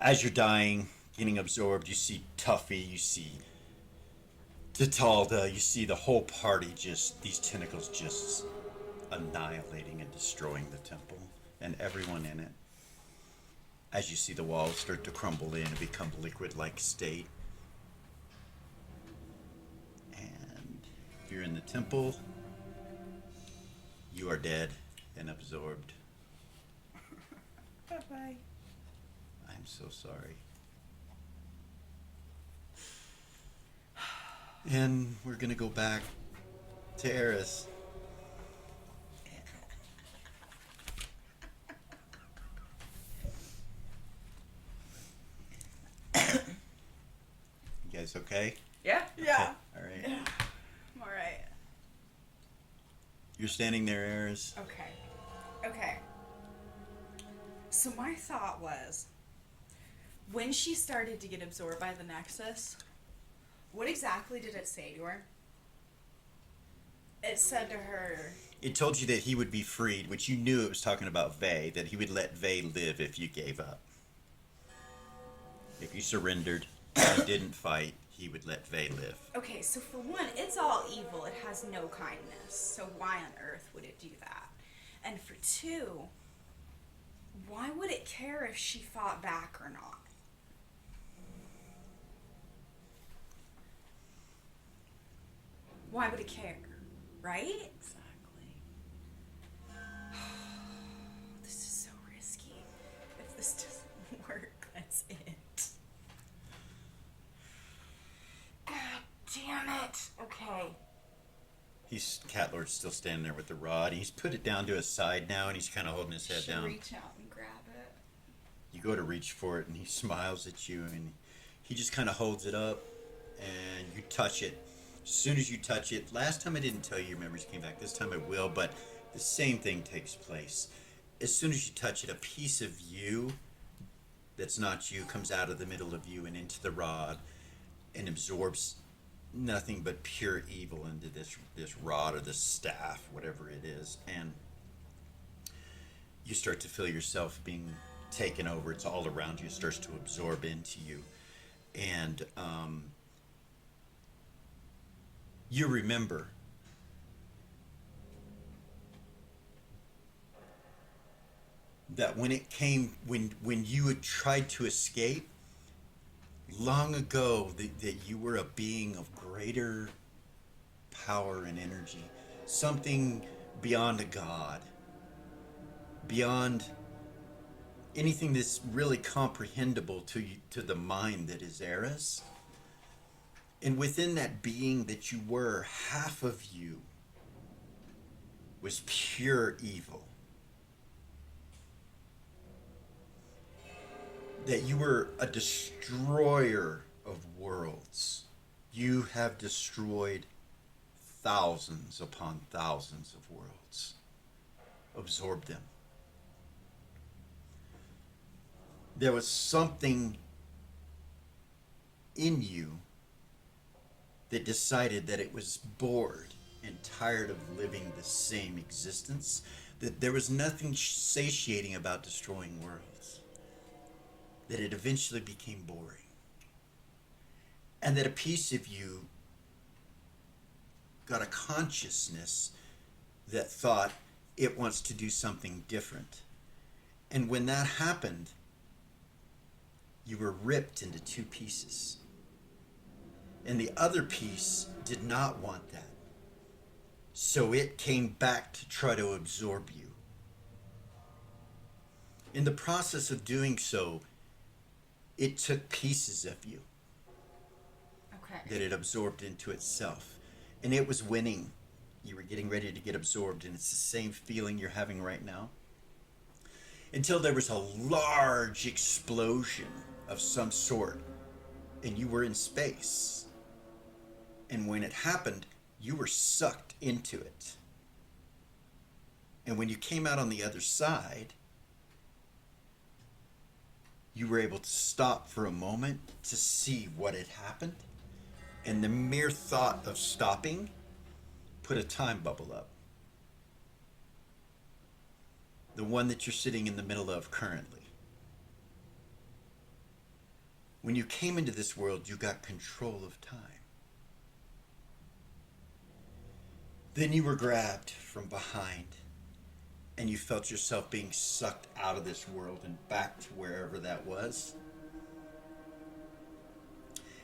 As you're dying, getting absorbed, you see Tuffy, you see Tatalda, you see the whole party just, these tentacles just annihilating and destroying the temple and everyone in it. As you see the walls start to crumble in and become liquid-like state. And if you're in the temple, you are dead and absorbed. Bye-bye. I'm so sorry. And we're gonna go back to Eris. You guys okay? Yeah. Yeah. All right. I'm alright. You're standing there, Eris. Okay. So my thought was, when she started to get absorbed by the Nexxus, what exactly did it say to her? It said to her, It told you that he would be freed, which you knew it was talking about Vay, that he would let Vay live if you gave up. If you surrendered and didn't fight, he would let Vay live. okay, so for one, it's all evil. It has no kindness. So why on earth would it do that? And for two, why would it care if she fought back or not? Why would it care? Right? Exactly. This is so risky. If this doesn't work, that's it. God damn it. Okay. Cat Lord's still standing there with the rod. He's put it down to his side now, and he's kind of holding his head Should down. reach out and grab it. You go to reach for it, and he smiles at you, and he just kind of holds it up, and you touch it. As soon as you touch it, last time I didn't tell you your memories came back. This time I will, but the same thing takes place. As soon as you touch it, a piece of you that's not you comes out of the middle of you and into the rod and absorbs nothing but pure evil into this rod or this staff, whatever it is, and you start to feel yourself being taken over. It's all around you. It starts to absorb into you, and you remember that when you had tried to escape long ago, that you were a being of greater power and energy, something beyond a god, beyond anything that's really comprehensible to the mind that is Eris. And within that being that you were, half of you was pure evil. That you were a destroyer of worlds. You have destroyed thousands upon thousands of worlds. Absorbed them. There was something in you that decided that it was bored and tired of living the same existence, that there was nothing satiating about destroying worlds, that it eventually became boring, and that a piece of you got a consciousness that thought it wants to do something different. And when that happened, you were ripped into two pieces. And the other piece did not want that. So it came back to try to absorb you. In the process of doing so, it took pieces of you Okay. that it absorbed into itself. And it was winning. You were getting ready to get absorbed, and it's the same feeling you're having right now. Until there was a large explosion of some sort. and you were in space. And when it happened, you were sucked into it. And when you came out on the other side, you were able to stop for a moment to see what had happened. And the mere thought of stopping put a time bubble up. The one that you're sitting in the middle of currently. When you came into this world, you got control of time. Then you were grabbed from behind, and you felt yourself being sucked out of this world and back to wherever that was.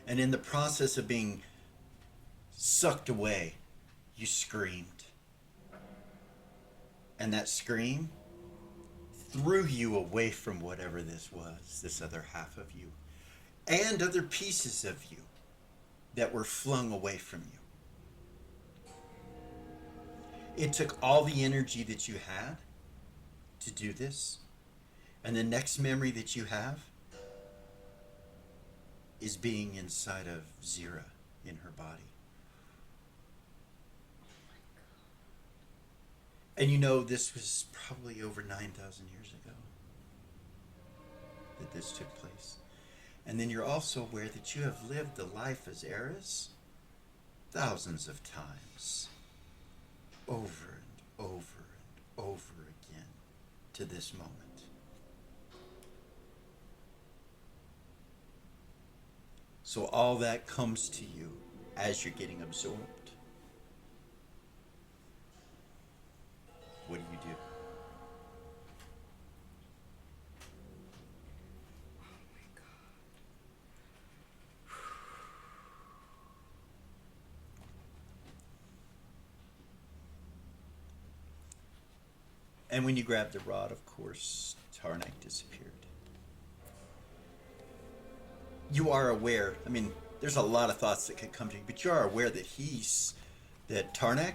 And in the process of being sucked away, you screamed. And that scream threw you away from whatever this was, this other half of you, and other pieces of you that were flung away from you. It took all the energy that you had to do this, and the next memory that you have is being inside of Zira in her body. And you know this was probably over 9,000 years ago that this took place. And then you're also aware that you have lived the life as Eris thousands of times, over and over and over again, to this moment. So all that comes to you as you're getting absorbed. What do? And when you grabbed the rod, of course, Tarnak disappeared. You are aware, I mean, there's a lot of thoughts that could come to you, but you are aware that that Tarnak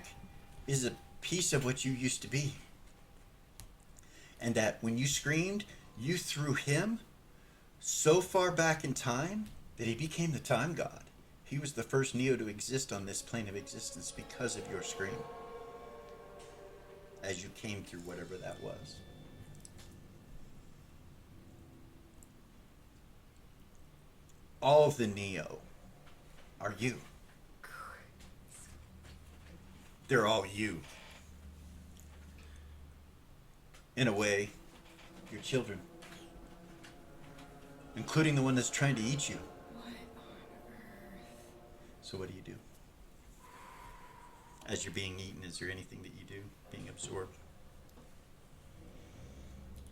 is a piece of what you used to be. And that when you screamed, you threw him so far back in time that he became the time god. He was the first Neo to exist on this plane of existence because of your scream. As you came through whatever that was. All of the Neo are you. They're all you. In a way, your children. Including the one that's trying to eat you. What on earth? So what do you do? As you're being eaten, is there anything that you do? Being absorbed?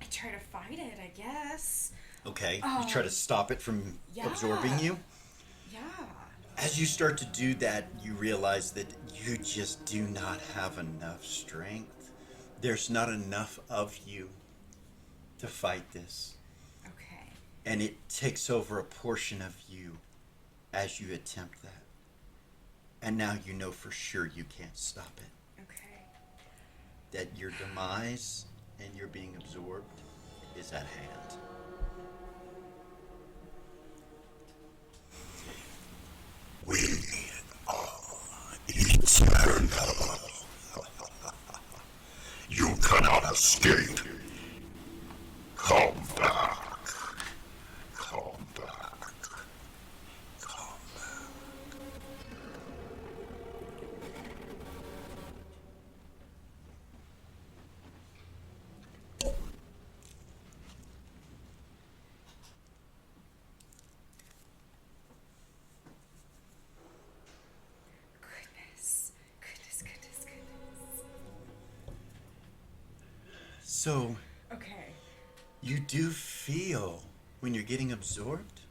I try to fight it, I guess. Okay, you try to stop it from absorbing you? Yeah. As you start to do that, you realize that you just do not have enough strength. There's not enough of you to fight this. Okay. And it takes over a portion of you as you attempt that. And now you know for sure you can't stop it. Okay. That your demise and your being absorbed is at hand. We are eternal. You cannot escape. Come back. Come back. Come back. Goodness. So, Okay. you do feel when you're getting absorbed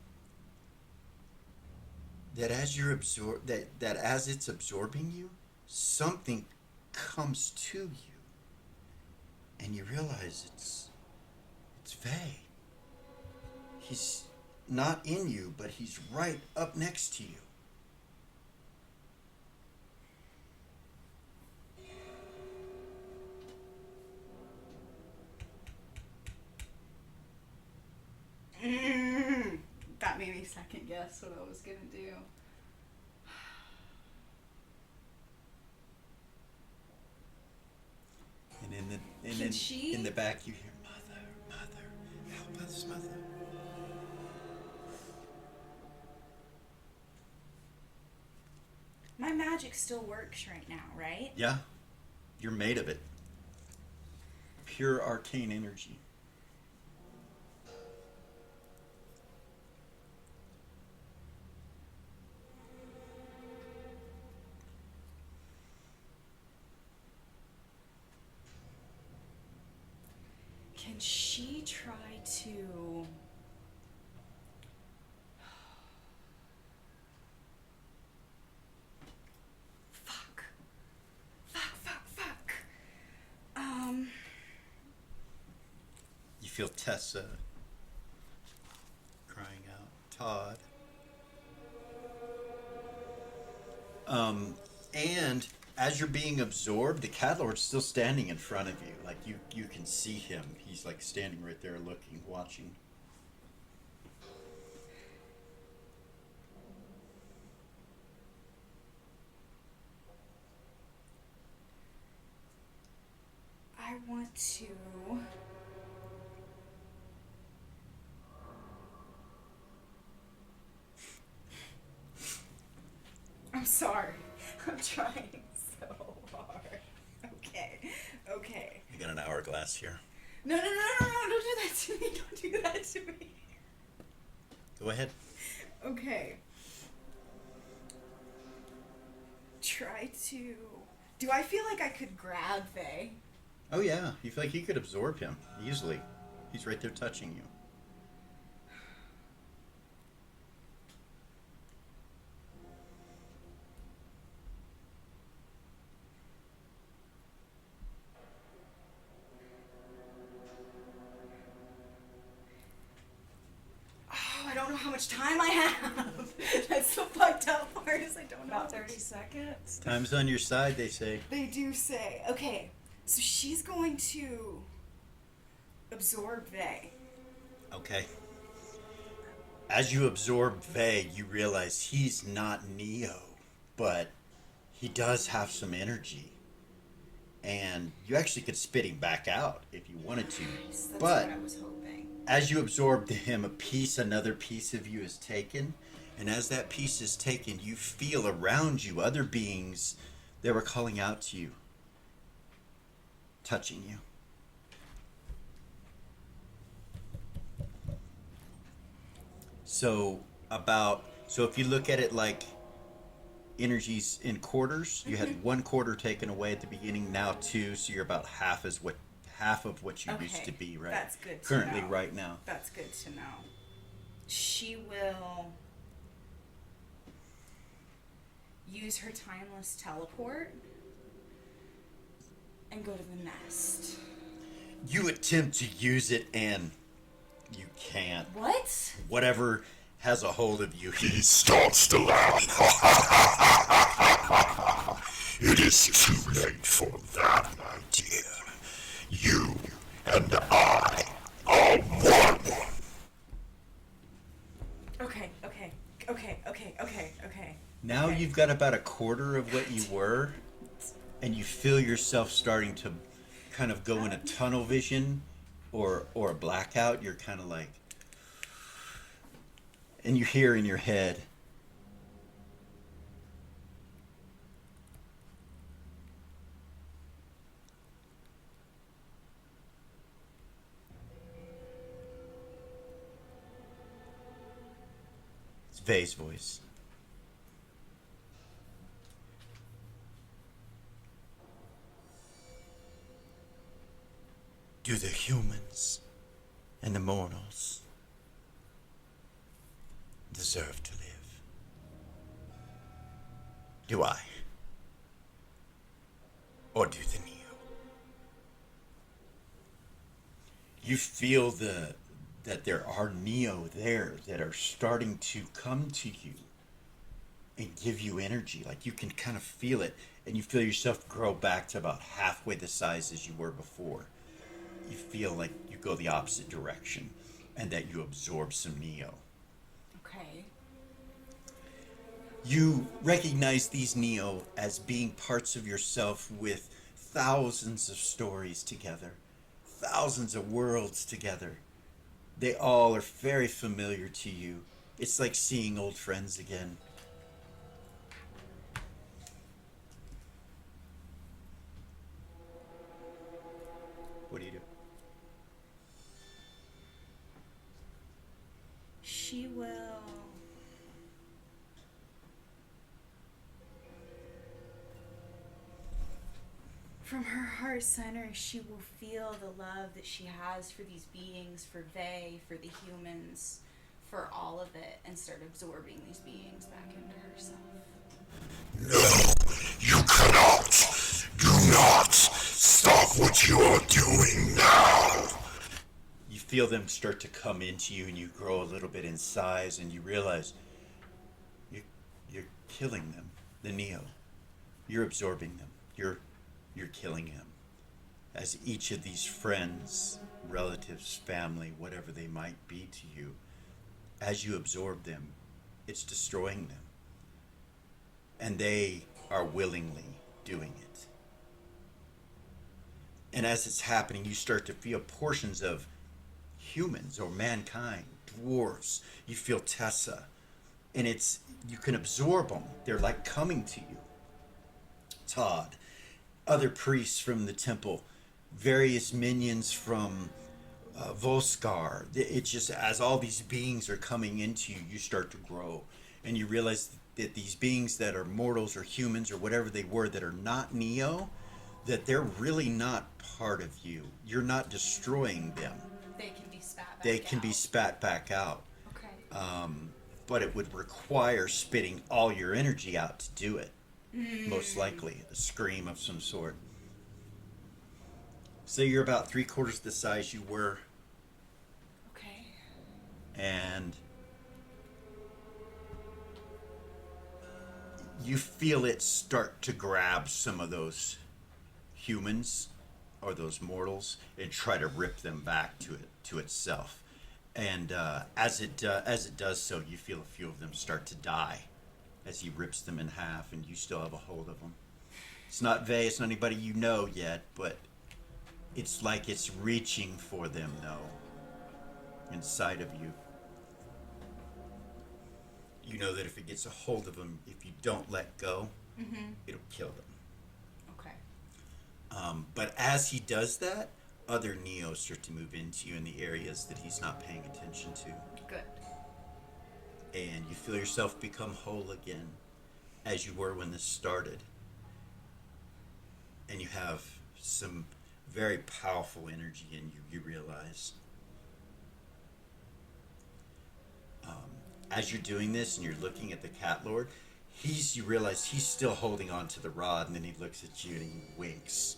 that as you're that as it's absorbing you, something comes to you, and you realize it's Vay. He's not in you, but he's right up next to you. That made me second guess what I was gonna do. And Can she- in the back you hear, Mother, help us, Mother. My magic still works right now, right? Yeah, you're made of it. Pure arcane energy. Can she try to... Fuck. You feel Tessa crying out, Todd. And as you're being absorbed, the cat lord's still standing in front of you. Like you can see him. He's like standing right there looking, watching. I want to... I'm sorry. I'm trying so hard. Okay. You got an hourglass here. No, don't do that to me. Don't do that to me. Go ahead. Okay. Try to... Do I feel like I could grab Faye? Oh yeah, you feel like you could absorb him easily. He's right there touching you. Oh, I don't know how much time I have. That's the fucked up part is I don't know. About 30 seconds. Time's on your side, they say. They do say. Okay, so she's going to absorb Faye. Okay. As you absorb Vay, you realize he's not Neo, but he does have some energy. And you actually could spit him back out if you wanted to. Nice, that's But what I was hoping. as you absorb him, another piece of you is taken. And as that piece is taken, you feel around you other beings that were calling out to you, touching you. So if you look at it like energies in quarters, you had 1 quarter taken away at the beginning, now 2, so you're about half of what you used to be, right? That's good to Currently, know. right now. That's good to know. She will use her timeless teleport and go to the nest. You attempt to use it and you can't. What? Whatever has a hold of you. He starts to laugh. It is too late for that, my dear. You and I are one. Okay. Now Okay. you've got about a quarter of what you were, and you feel yourself starting to kind of go in a tunnel vision or a blackout. You're kind of like, and you hear in your head, it's Vay's voice. Do the humans and the mortals deserve to live? Do I? Or do the Neo? You feel that there are Neo there that are starting to come to you and give you energy. Like you can kind of feel it, and you feel yourself grow back to about halfway the size as you were before. You feel like you go the opposite direction and that you absorb some Neo. Okay. Okay. You recognize these Neo as being parts of yourself with thousands of stories together, thousands of worlds together. They all are very familiar to you. It's like seeing old friends again. What do you do? She will. From her heart center, she will feel the love that she has for these beings, for they, for the humans, for all of it, and start absorbing these beings back into herself. No, you cannot. Do not stop what you are doing now. You feel them start to come into you, and you grow a little bit in size, and you realize you're killing them, the Neo. You're absorbing them. You're killing him. As each of these friends, relatives, family, whatever they might be to you, as you absorb them, it's destroying them. And they are willingly doing it. And as it's happening, you start to feel portions of humans or mankind, dwarves. You feel Tessa. And you can absorb them. They're like coming to you. Todd. Other priests from the temple, various minions from Volskar. It's just as all these beings are coming into you, you start to grow. And you realize that these beings that are mortals or humans or whatever they were that are not Neo, that they're really not part of you. You're not destroying them. They can be spat back They can out. be spat back out. Okay. But it would require spitting all your energy out to do it. Most likely a scream of some sort. So you're about 3/4 the size you were, Okay. and you feel it start to grab some of those humans or those mortals and try to rip them back to itself. And as it does so, you feel a few of them start to die as he rips them in half, and you still have a hold of them. It's not Vey, it's not anybody you know yet, but it's like it's reaching for them, though, inside of you. You know that if it gets a hold of them, if you don't let go, it'll kill them. Okay. But as he does that, other Neos start to move into you in the areas that he's not paying attention to. Good. And you feel yourself become whole again, as you were when this started. And you have some very powerful energy in you, you realize. As you're doing this and you're looking at the Cat Lord, you realize he's still holding on to the rod, and then he looks at you and he winks.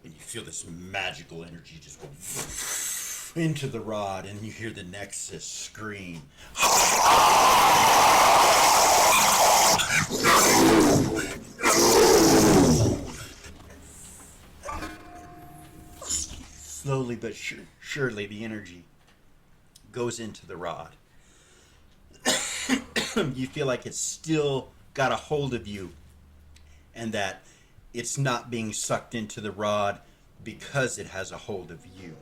And you feel this magical energy just go into the rod, and you hear the Nexxus scream. Slowly but surely, the energy goes into the rod. You feel like it's still got a hold of you, and that it's not being sucked into the rod because it has a hold of you.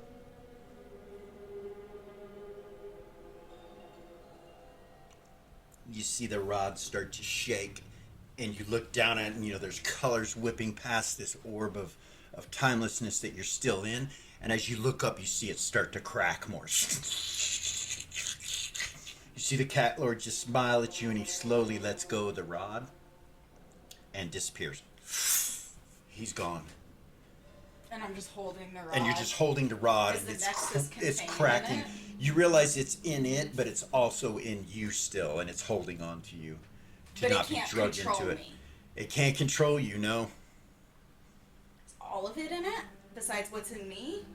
You see the rod start to shake, and you look down at it, and there's colors whipping past this orb of timelessness that you're still in. And as you look up, you see it start to crack more. You see the Cat Lord just smile at you, and he slowly lets go of the rod and disappears. He's gone. And I'm just holding the rod. And you're just holding the rod, Is and the it's Nexxus contained cracking. in it? You realize it's in it, but it's also in you still, and it's holding on to you to But it not be can't drugged control into it. me. It can't control you, no. Is all of it in it? Besides what's in me?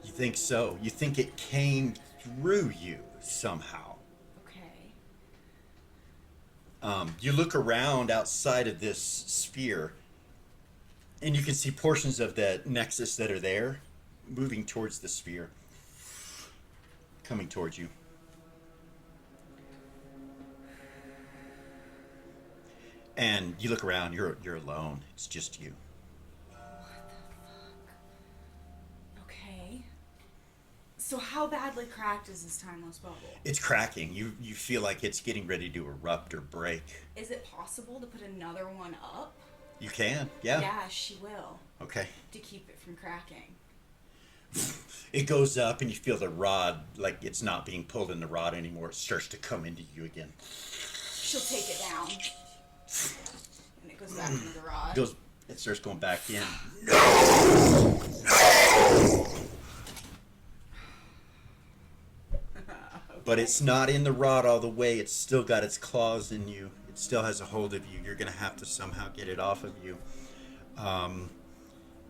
You think so? You think it came through you somehow? Okay. You look around outside of this sphere, and you can see portions of the Nexxus that are there moving towards the sphere, coming towards you. And you look around, you're alone. It's just you. Okay. So how badly cracked is this timeless bubble? It's cracking. You feel like it's getting ready to erupt or break. Is it possible to put another one up? You can, yeah. Yeah, she will. Okay. To keep it from cracking. It goes up and you feel the rod, like it's not being pulled in the rod anymore. It starts to come into you again. She'll take it down. And it goes back into the rod. It starts going back in. But it's not in the rod all the way. It's still got its claws in you. It still has a hold of you. You're going to have to somehow get it off of you.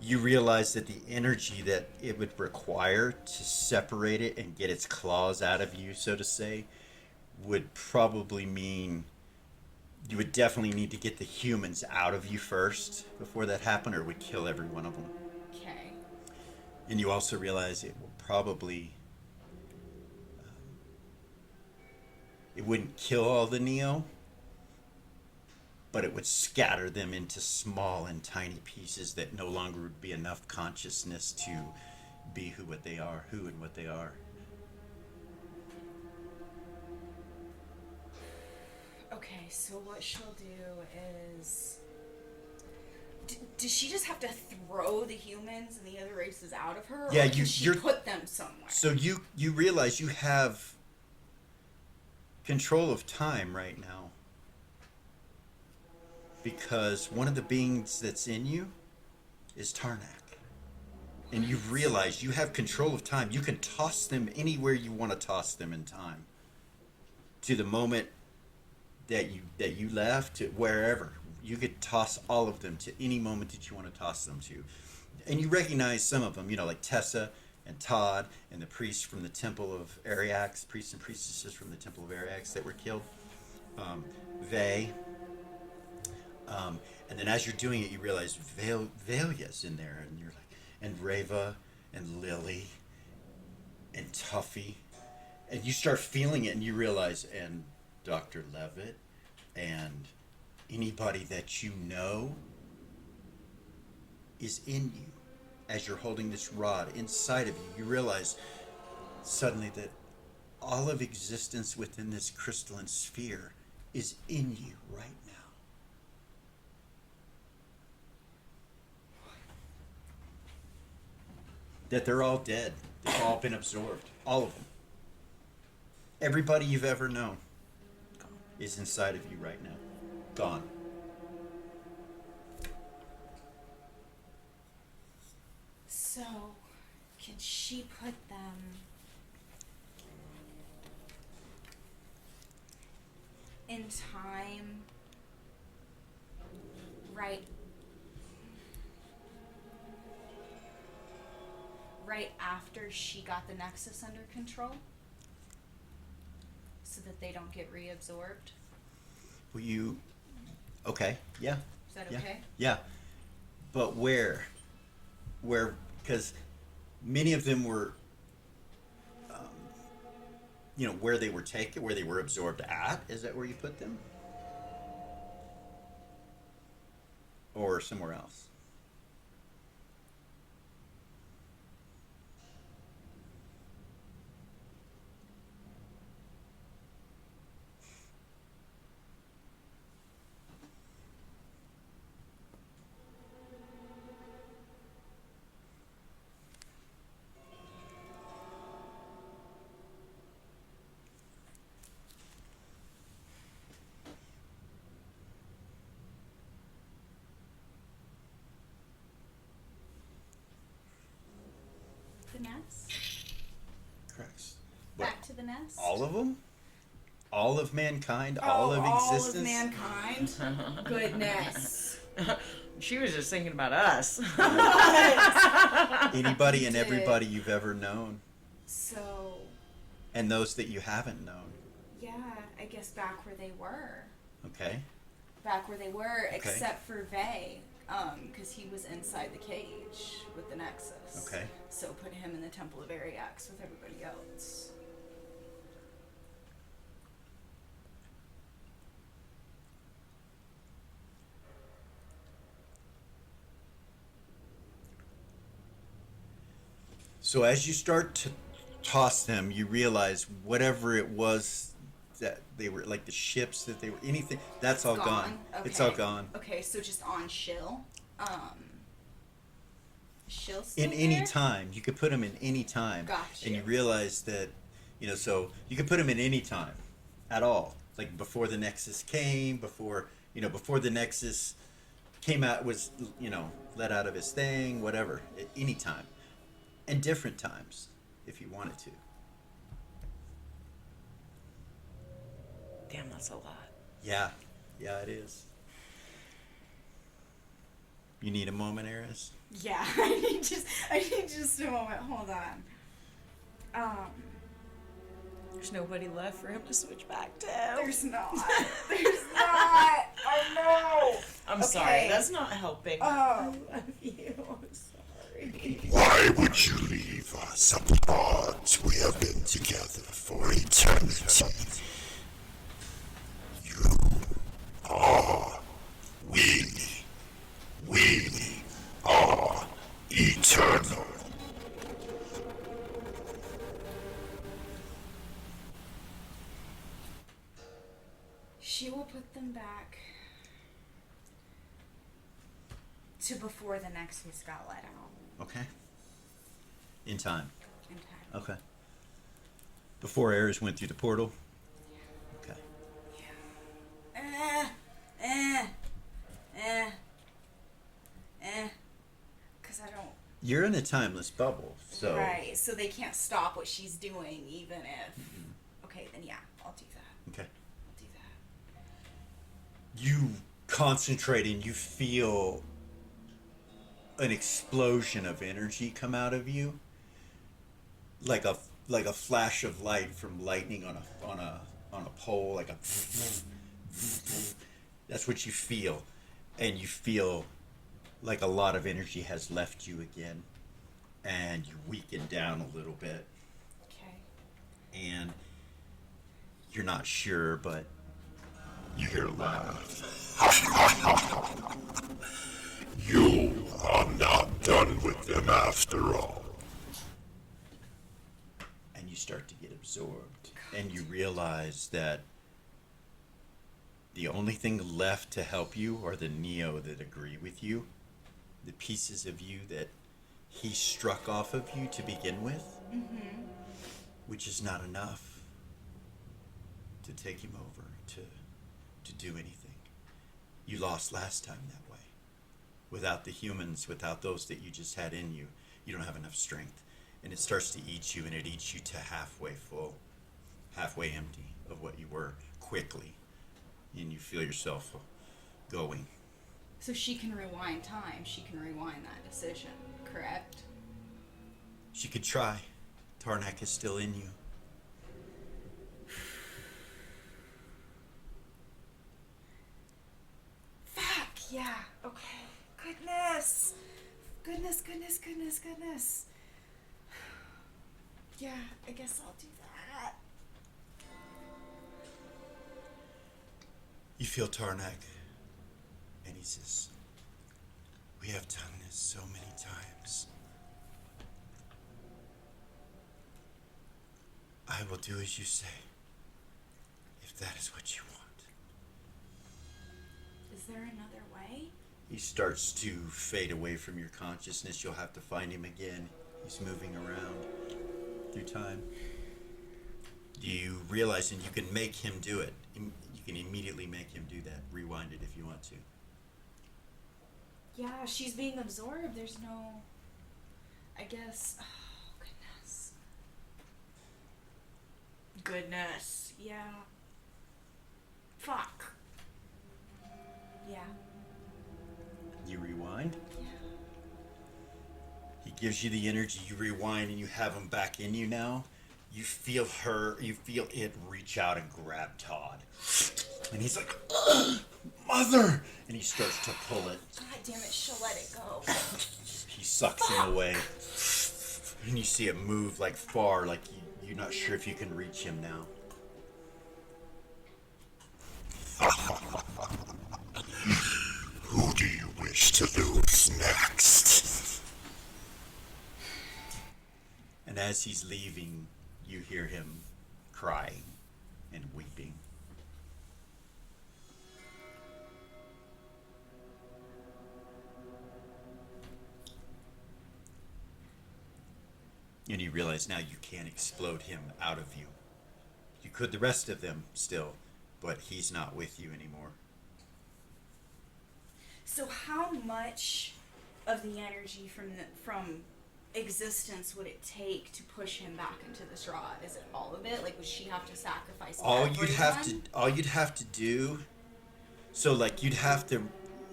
You realize that the energy that it would require to separate it and get its claws out of you, so to say, would probably mean you would definitely need to get the humans out of you first before that happened, or it would kill every one of them. Okay. And you also realize it will probably... it wouldn't kill all the Neo, but it would scatter them into small and tiny pieces that no longer would be enough consciousness to be who and what they are. Okay, so what she'll do is... does she just have to throw the humans and the other races out of her? Yeah, or does she put them somewhere? So you realize you have control of time right now, because one of the beings that's in you is Tarnak. And you realize you have control of time. You can toss them anywhere you want to toss them in time. To the moment that you left, to wherever. You could toss all of them to any moment that you want to toss them to. And you recognize some of them, like Tessa and Todd and the priests from the Temple of Ariax, priests and priestesses from the Temple of Ariax that were killed. And then as you're doing it, you realize Valia's in there, and you're like, and Reva and Lily and Tuffy, and you start feeling it, and you realize, and Dr. Levitt and anybody that you know is in you. As you're holding this rod inside of you, you realize suddenly that all of existence within this crystalline sphere is in you right now. That they're all dead. They've all been absorbed. All of them. Everybody you've ever known is inside of you right now. Gone. So, can she put them in time right after she got the Nexxus under control? So that they don't get reabsorbed? Well, okay, yeah. Is that yeah. okay? Yeah. But where? Because many of them were, where they were taken, where they were absorbed at. Is that where you put them? Or somewhere else? The nest? Correct. Back to the nest? All of them? All of mankind? All of existence? All of mankind? Goodness. She was just thinking about us. Anybody and everybody you've ever known. So... And those that you haven't known. Yeah, I guess back where they were. Okay. Back where they were, except for Vay, because he was inside the cage with the Nexxus. Okay. So put him in the Temple of Ariax with everybody else. So as you start to toss them, you realize whatever it was that they were, like the ships that they were, anything, that's all gone. Okay. It's all gone. Okay, so just on Shill. Shill's still In any there? time. You could put them in any time. Gotcha. And you realize that, so you could put them in any time at all. Like before the Nexxus came, before the Nexxus came out, was, let out of his thing, whatever, at any time. And different times, if you wanted to. Damn, that's a lot. Yeah, it is. You need a moment, Eris? Yeah, I need just a moment. Hold on. There's nobody left for him to switch back to. There's not. I know. I'm sorry. That's not helping. Oh. I love you. I'm sorry. Why would you leave us apart? We have been together for eternity. You are we are eternal. She will put them back to before the Nexus got let out Okay. In time. in time. Okay. Before Eris went through the portal? Okay. Because I don't. You're in a timeless bubble, so... Right, so they can't stop what she's doing, even if. Okay, then yeah, I'll do that. Okay. I'll do that. You concentrate and you feel an explosion of energy come out of you, like a flash of light from lightning on a pole, like a. That's what you feel, and you feel like a lot of energy has left you again, and you weaken down a little bit, Okay. and you're not sure, but You laugh. You are not done with them after all. and you start to get absorbed, and you realize that the only thing left to help you are the Neo that agree with you, the pieces of you that he struck off of you to begin with, which is not enough to take him over, to do anything. You lost last time that way. Without the humans, without those that you just had in you, you don't have enough strength. And it starts to eat you, and it eats you to halfway full, halfway empty of what you were, quickly. And you feel yourself going. So she can rewind time. She can rewind that decision, correct? She could try. Tarnak is still in you. Fuck, yeah. Okay. Goodness. Goodness. Yeah, I guess I'll do that. You feel Tarnak, and he says, "We have done this so many times. I will do as you say, if that is what you want." Is there another way? He starts to fade away from your consciousness. You'll have to find him again. He's moving around through time. You realize, and you can make him do it. You can immediately make him do that. Rewind it if you want to. Yeah, she's being absorbed. There's no. I guess. Oh, goodness. Yeah. Fuck. Yeah. You rewind. Yeah. He gives you the energy. You rewind, and you have him back in you now. You feel it reach out and grab Todd. And he's like, "Ugh, Mother!" And he starts to pull it. God damn it, she'll let it go. He sucks him away. And you see it move like far, like you're not sure if you can reach him now. Who do you wish to lose next? And as he's leaving, you hear him crying and weeping. And you realize now you can't explode him out of you. You could the rest of them still, but he's not with you anymore. So how much of the energy from existence would it take to push him back into this rod? Is it all of it? Like, would she have to sacrifice All everyone? you'd have to do, so like you'd have to,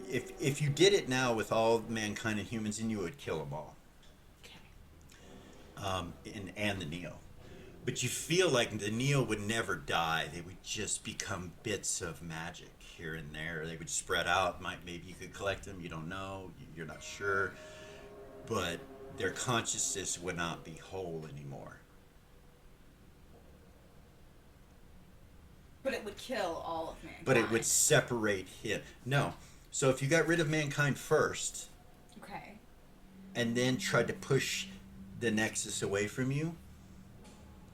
if you did it now with all mankind and humans, then you would kill them all. Okay. And the Neo. But you feel like the Neo would never die. They would just become bits of magic here and there. They would spread out. Maybe you could collect them. You don't know. You're not sure. But their consciousness would not be whole anymore. But it would kill all of mankind. But it would separate him. No. So if you got rid of mankind first, Okay. and then tried to push the Nexxus away from you,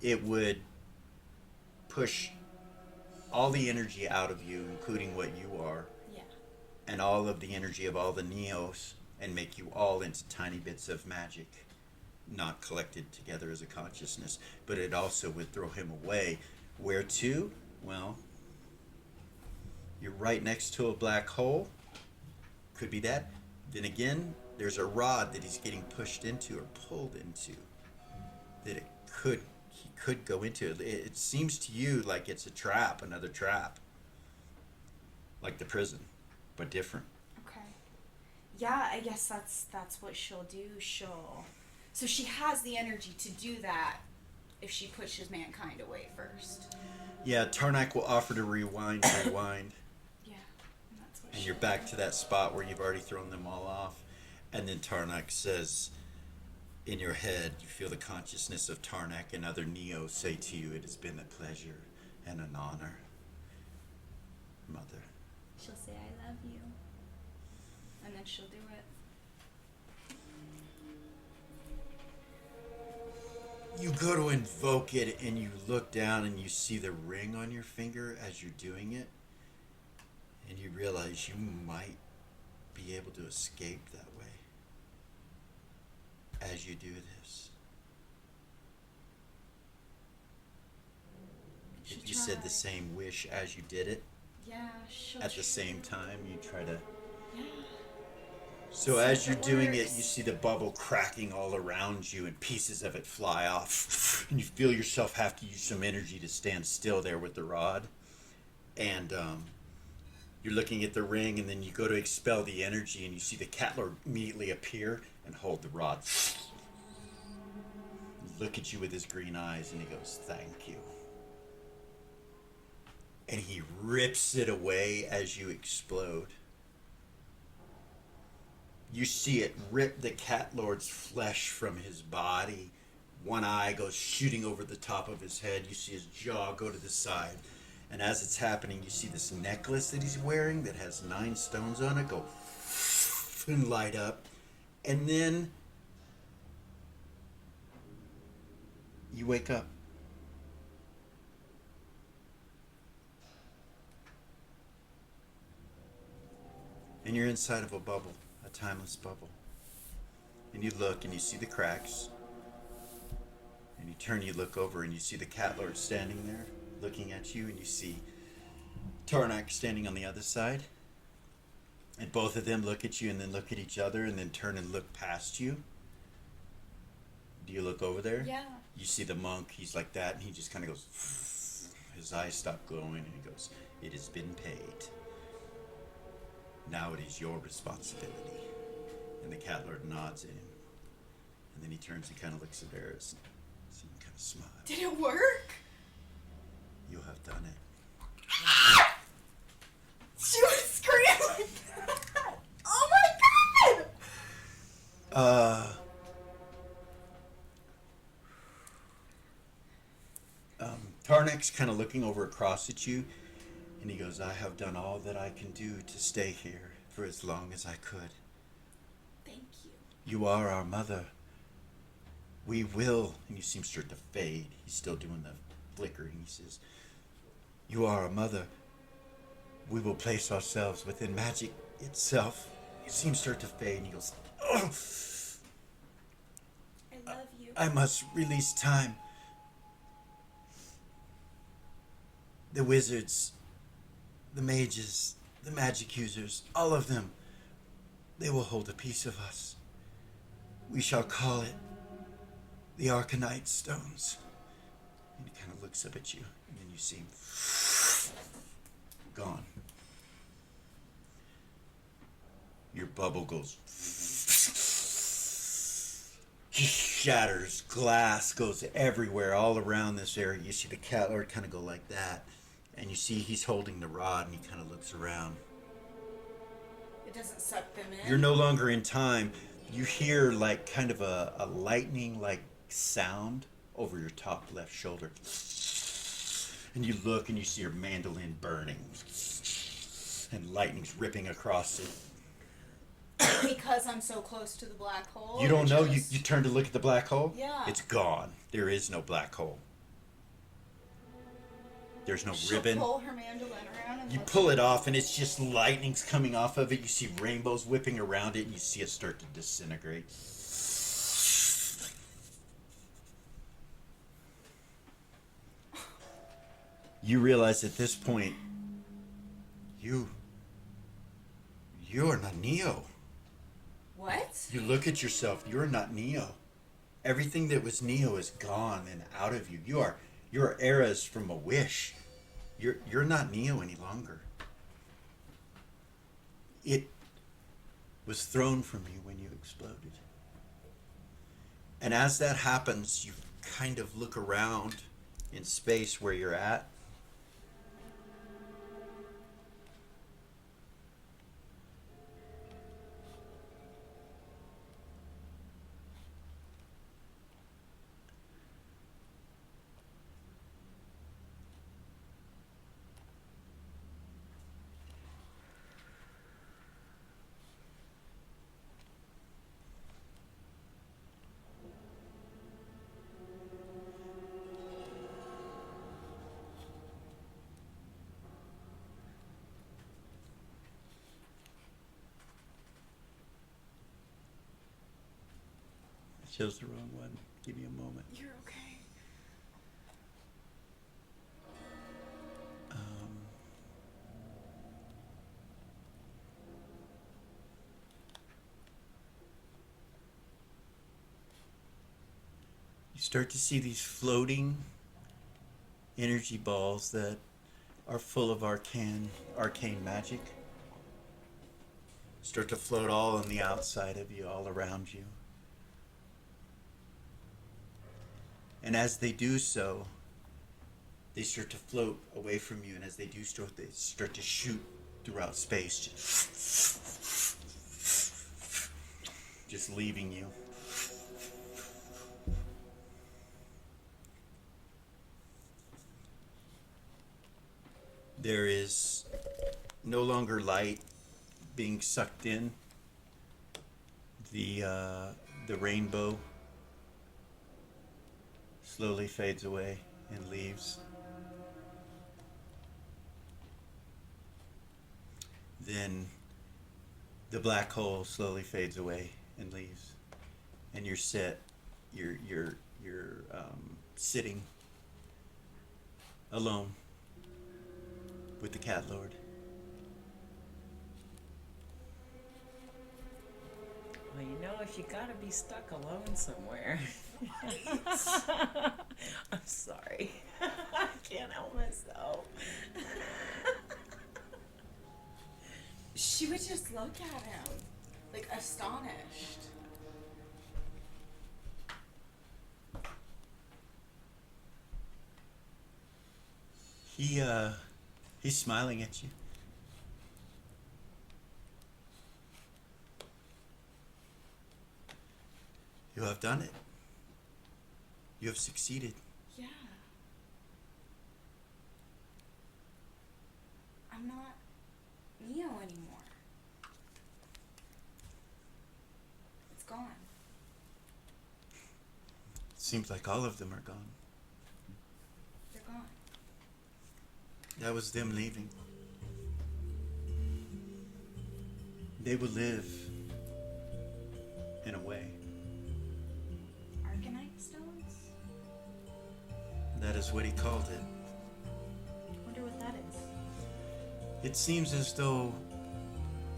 it would push all the energy out of you, including what you are, Yeah. and all of the energy of all the Neos, and make you all into tiny bits of magic, not collected together as a consciousness. But it also would throw him away. Where to? Well, you're right next to a black hole. Could be that. Then again, there's a rod that he's getting pushed into or pulled into that he could go into. It seems to you like it's a trap, another trap, like the prison, but different. Okay. Yeah, I guess that's what she'll do. So she has the energy to do that if she pushes mankind away first. Yeah, Tarnak will offer to rewind, Yeah, and that's what and she'll you're back to that spot where you've already thrown them all off. And then Tarnak says, in your head, you feel the consciousness of Tarnak and other Neos say to you, "It has been a pleasure and an honor, Mother." She'll say, "I love you," and then she'll do it. You go to invoke it and you look down and you see the ring on your finger as you're doing it, and you realize you might be able to escape that way as you do this. She'll If you said the try. same wish as you did it Yeah, she'll at the same try. time, you try to. Yeah. So See as if you're it doing it, works. you see the bubble cracking all around you and pieces of it fly off. And you feel yourself have to use some energy to stand still there with the rod. And you're looking at the ring, and then you go to expel the energy, and you see the cat lord immediately appear and hold the rod. Look at you with his green eyes, and he goes, "Thank you." And he rips it away as you explode. You see it rip the cat lord's flesh from his body. One eye goes shooting over the top of his head. You see his jaw go to the side. And as it's happening, you see this necklace that he's wearing that has 9 stones on it go and light up. And then you wake up. And you're inside of a bubble, a timeless bubble. And you look and you see the cracks. And you turn, you look over, and you see the cat lord standing there looking at you, and you see Tarnak standing on the other side. And both of them look at you and then look at each other and then turn and look past you. Do you look over there? Yeah. You see the monk, he's like that, and he just kind of goes, his eyes stop glowing, and he goes, "It has been paid. Now it is your responsibility." And the cat lord nods at him. And then he turns and kind of looks embarrassed. So he kind of smiles. Did it work? You have done it. She was screaming. Oh my god! Tarnak's kind of looking over across at you, and he goes, "I have done all that I can do to stay here for as long as I could. Thank you. You are our mother, We will. And you see him start to fade. He's still doing the flickering. He says, you are a mother. We will place ourselves within magic itself. You see him start to fade, and he goes, oh, I love you. I must release time. The wizards, the mages, the magic users, all of them, they will hold a piece of us. We shall call it the Arcanite Stones. And he kind of looks up at you, and then you see him gone. Your bubble goes, shatters, glass goes everywhere, all around this area. You see the cat lord kind of go like that, and you see he's holding the rod, and he kind of looks around. It doesn't suck them in. You're no longer in time. You hear like kind of a lightning like sound over your top left shoulder. And you look and you see your mandolin burning. And lightning's ripping across it. Because I'm so close to the black hole. You don't know. Just- You turn to look at the black hole? Yeah. It's gone. There is no black hole. There's no She'll ribbon. pull her mandolin around and You look. pull it off and it's just lightning's coming off of it. You see rainbows whipping around it and you see it start to disintegrate. You realize at this point, you're not Neo. What? You look at yourself, you're not Neo. Everything that was Neo is gone and out of you. Your era's from a wish. You're not Neo any longer. It was thrown from you when you exploded. And as that happens, you kind of look around in space where you're at. I chose the wrong one. Give me a moment. You're okay. You start to see these floating energy balls that are full of arcane magic. Start to float all on the outside of you, all around you. And as they do so, they start to float away from you, and as they do so, they start to shoot throughout space, just leaving you. There is no longer light being sucked in. The rainbow slowly fades away and leaves. Then the black hole slowly fades away and leaves, and you're sitting alone with the cat lord. Well, you know, if you gotta be stuck alone somewhere. I'm sorry. I can't help myself. She would just look at him, like astonished. He's smiling at you. You have done it. You have succeeded. Yeah. I'm not Neo anymore. It's gone. Seems like all of them are gone. They're gone. That was them leaving. They will live in a way. Arcanite stones? That is what he called it. Wonder what that is. It seems as though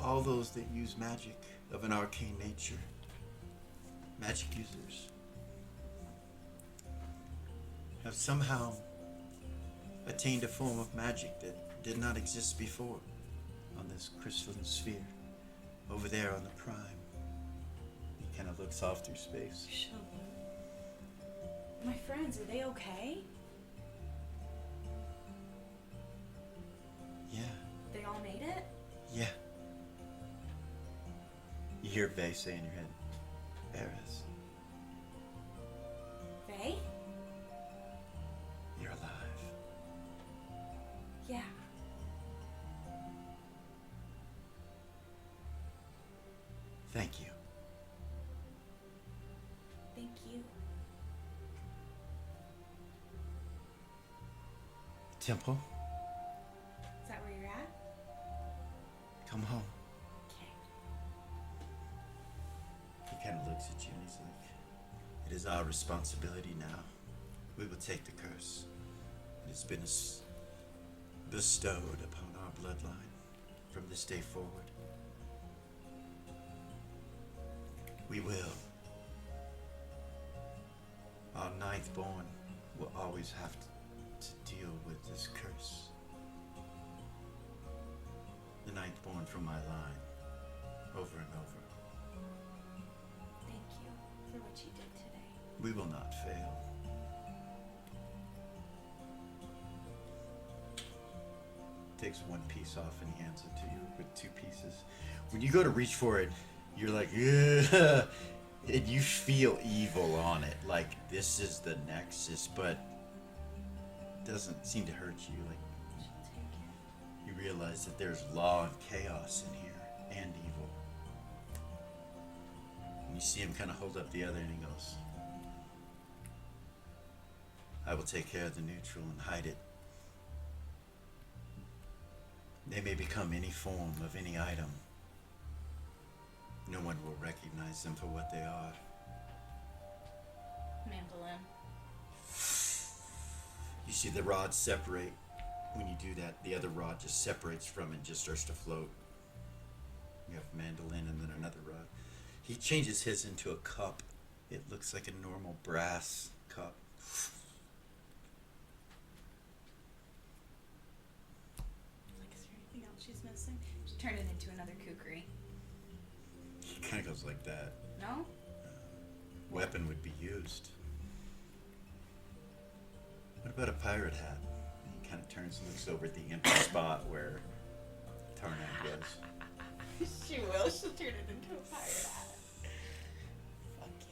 all those that use magic of an arcane nature, magic users, have somehow attained a form of magic that did not exist before on this crystalline sphere over there on the prime. He kind of looks off through space. My friends, are they okay? Yeah, They all made it? yeah. You hear Vay say in your head, Eris, Faye? you're alive. Yeah. Thank you. Thank you. Temple, Is that where you're at? come home. Okay. He kind of looks at you and he's like, it is our responsibility now. We will take the curse. It has been bestowed upon our bloodline from this day forward. We will. Our ninth born will always have to deal with this curse. The ninth born from my line, over and over. Thank you for what you did today. We will not fail. Takes one piece off and he hands it to you with two pieces. When you go to reach for it, you're like, yeah, and you feel evil on it. Like this is the Nexxus, but it doesn't seem to hurt you. Like She'll take it. you realize that there's law and chaos in here, and evil. And you see him kind of hold up the other, and he goes, I will take care of the neutral and hide it. They may become any form of any item. No one will recognize them for what they are. Mandolin. You see the rods separate. When you do that, the other rod just separates from it and just starts to float. You have mandolin and then another rod. He changes his into a cup. It looks like a normal brass cup. Like, is there anything else she's missing? She turned it into another kukri. He kind of goes like that. No? Weapon would be used. What about a pirate hat? He kind of turns and looks over at the empty spot where Tarnak was. She will. She'll turn it into a pirate hat. Fuck yeah.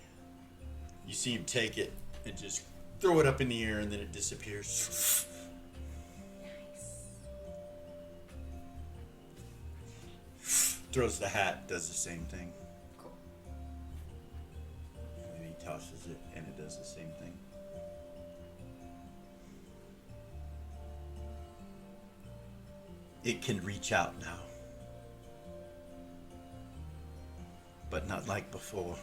You see him take it and just throw it up in the air and then it disappears. Nice. Throws the hat, does the same thing. Cool. And then he tosses it and it does the same thing. It can reach out now. But not like before.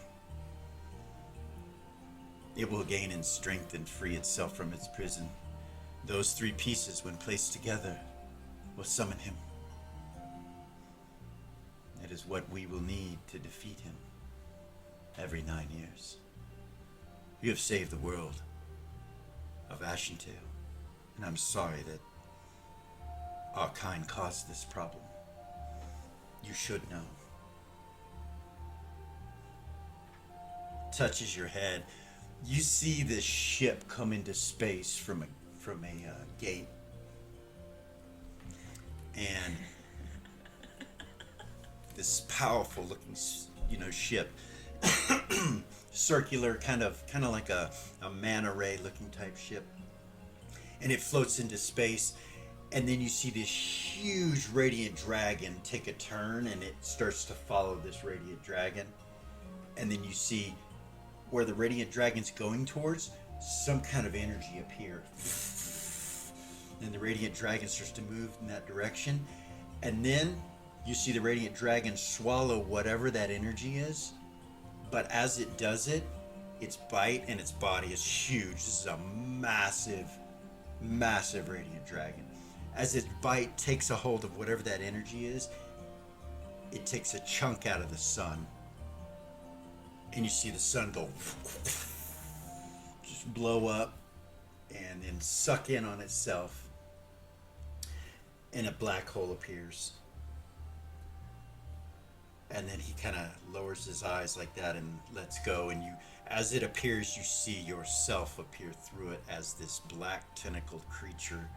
It will gain in strength and free itself from its prison. Those three pieces, when placed together, will summon him. That is what we will need to defeat him every 9 years. You have saved the world of Ashentail, and I'm sorry that our kind caused this problem. You should know. Touches your head. You see this ship come into space from a gate, and this powerful looking, ship, circular, kind of like a manta ray looking type ship, and it floats into space. And then you see this huge radiant dragon take a turn and it starts to follow this radiant dragon. And then you see where the radiant dragon's going towards, some kind of energy appeared. And the radiant dragon starts to move in that direction. And then you see the radiant dragon swallow whatever that energy is. But as it does it, its bite and its body is huge. This is a massive, massive radiant dragon. As its bite takes a hold of whatever that energy is, it takes a chunk out of the sun. And you see the sun go just blow up and then suck in on itself. And a black hole appears. And then he kind of lowers his eyes like that and lets go. And you, as it appears, you see yourself appear through it as this black tentacled creature.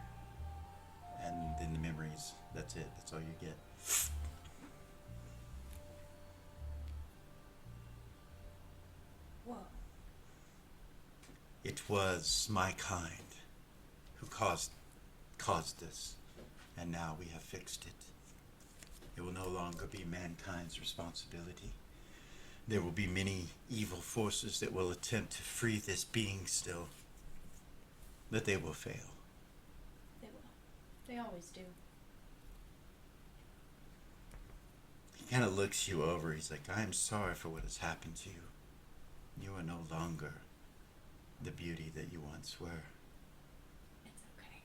And then the memories. That's it. That's all you get. Whoa. It was my kind who caused this, and now we have fixed it. It will no longer be mankind's responsibility. There will be many evil forces that will attempt to free this being still, but they will fail. They will. They always do. He kind of looks you over. He's like, I am sorry for what has happened to you. You are no longer the beauty that you once were. It's okay.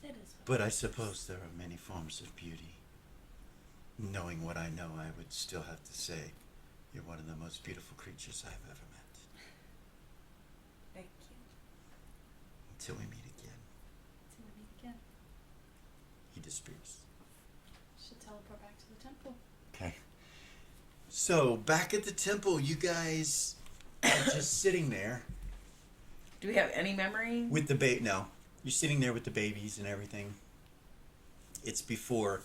It is. But I suppose there are many forms of beauty. Knowing what I know, I would still have to say you're one of the most beautiful creatures I've ever met. Thank you. Until we meet again. Until we meet again. He disappears. Should teleport back to the temple. Okay. So, back at the temple, you guys are just sitting there Do we have any memory? with the baby. No. You're sitting there with the babies and everything. It's before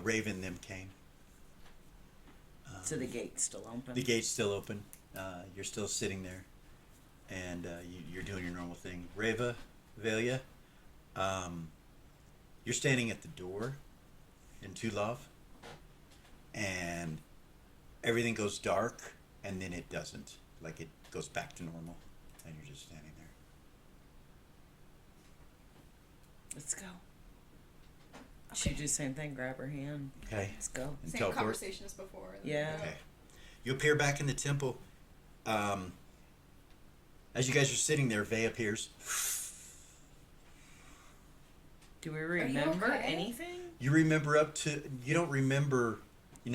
Raven and them came. So the gate's still open. The gate's still open. You're still sitting there, and you're doing your normal thing. Reva, Velia, you're standing at the door in Tulov, and everything goes dark, and then it doesn't. Like it goes back to normal, and you're just standing there. Let's go. She do the same thing. Grab her hand. Okay. Let's go. And Same teleport. conversation as before. Yeah. Okay. You appear back in the temple. As you guys are sitting there, Vey appears. Do we remember okay? anything? You remember you don't remember, you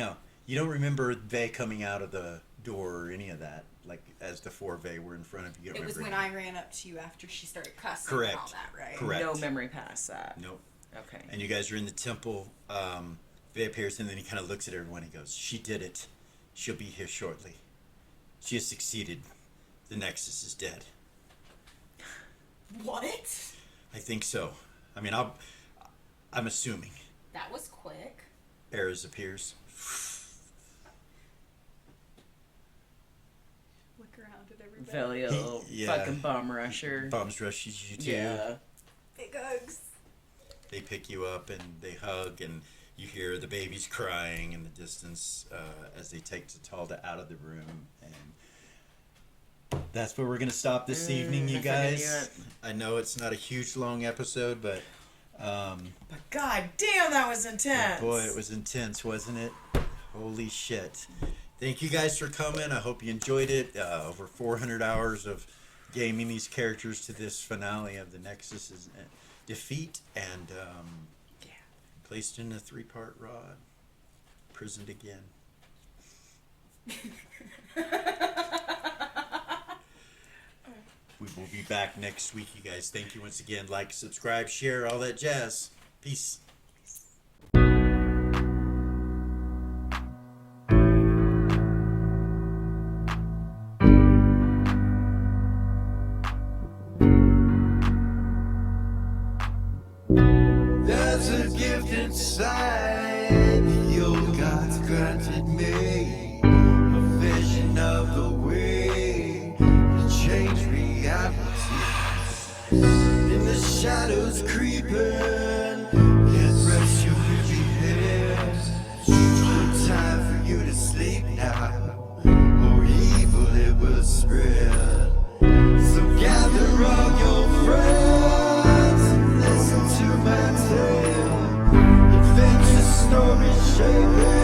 don't remember Vey coming out of the door or any of that. Like, as the four Vey were in front of you. You don't It was when remember I ran up to you after she started cussing Correct. and all that, right? Correct. No memory past that. Nope. Okay. And you guys are in the temple. Vey appears, and then he kind of looks at everyone. He goes, "She did it. She'll be here shortly. She has succeeded. The Nexxus is dead." What? I think so. I mean, I'm assuming. That was quick. Eris appears. Look around at everybody. Velio, Yeah. fucking bomb rusher. Bombs rushes you too. Yeah. Big hugs. They pick you up and they hug, and you hear the babies crying in the distance as they take Tatalda out of the room. And that's where we're going to stop this evening, you I fucking knew guys. it. I know it's not a huge, long episode, but But god damn, that was intense. boy, it was intense, wasn't it? Holy shit. Thank you guys for coming. I hope you enjoyed it. Over 400 hours of gaming these characters to this finale of the Nexxus' defeat, and placed in a 3-part rod, prisoned again. We will be back next week, you guys. Thank you once again. Like, subscribe, share, all that jazz. Peace. There's a gift inside your God's granted me, a vision of the way to change reality. In the shadows creeping, spread. So gather all your friends and listen to my tale. Adventure story shaping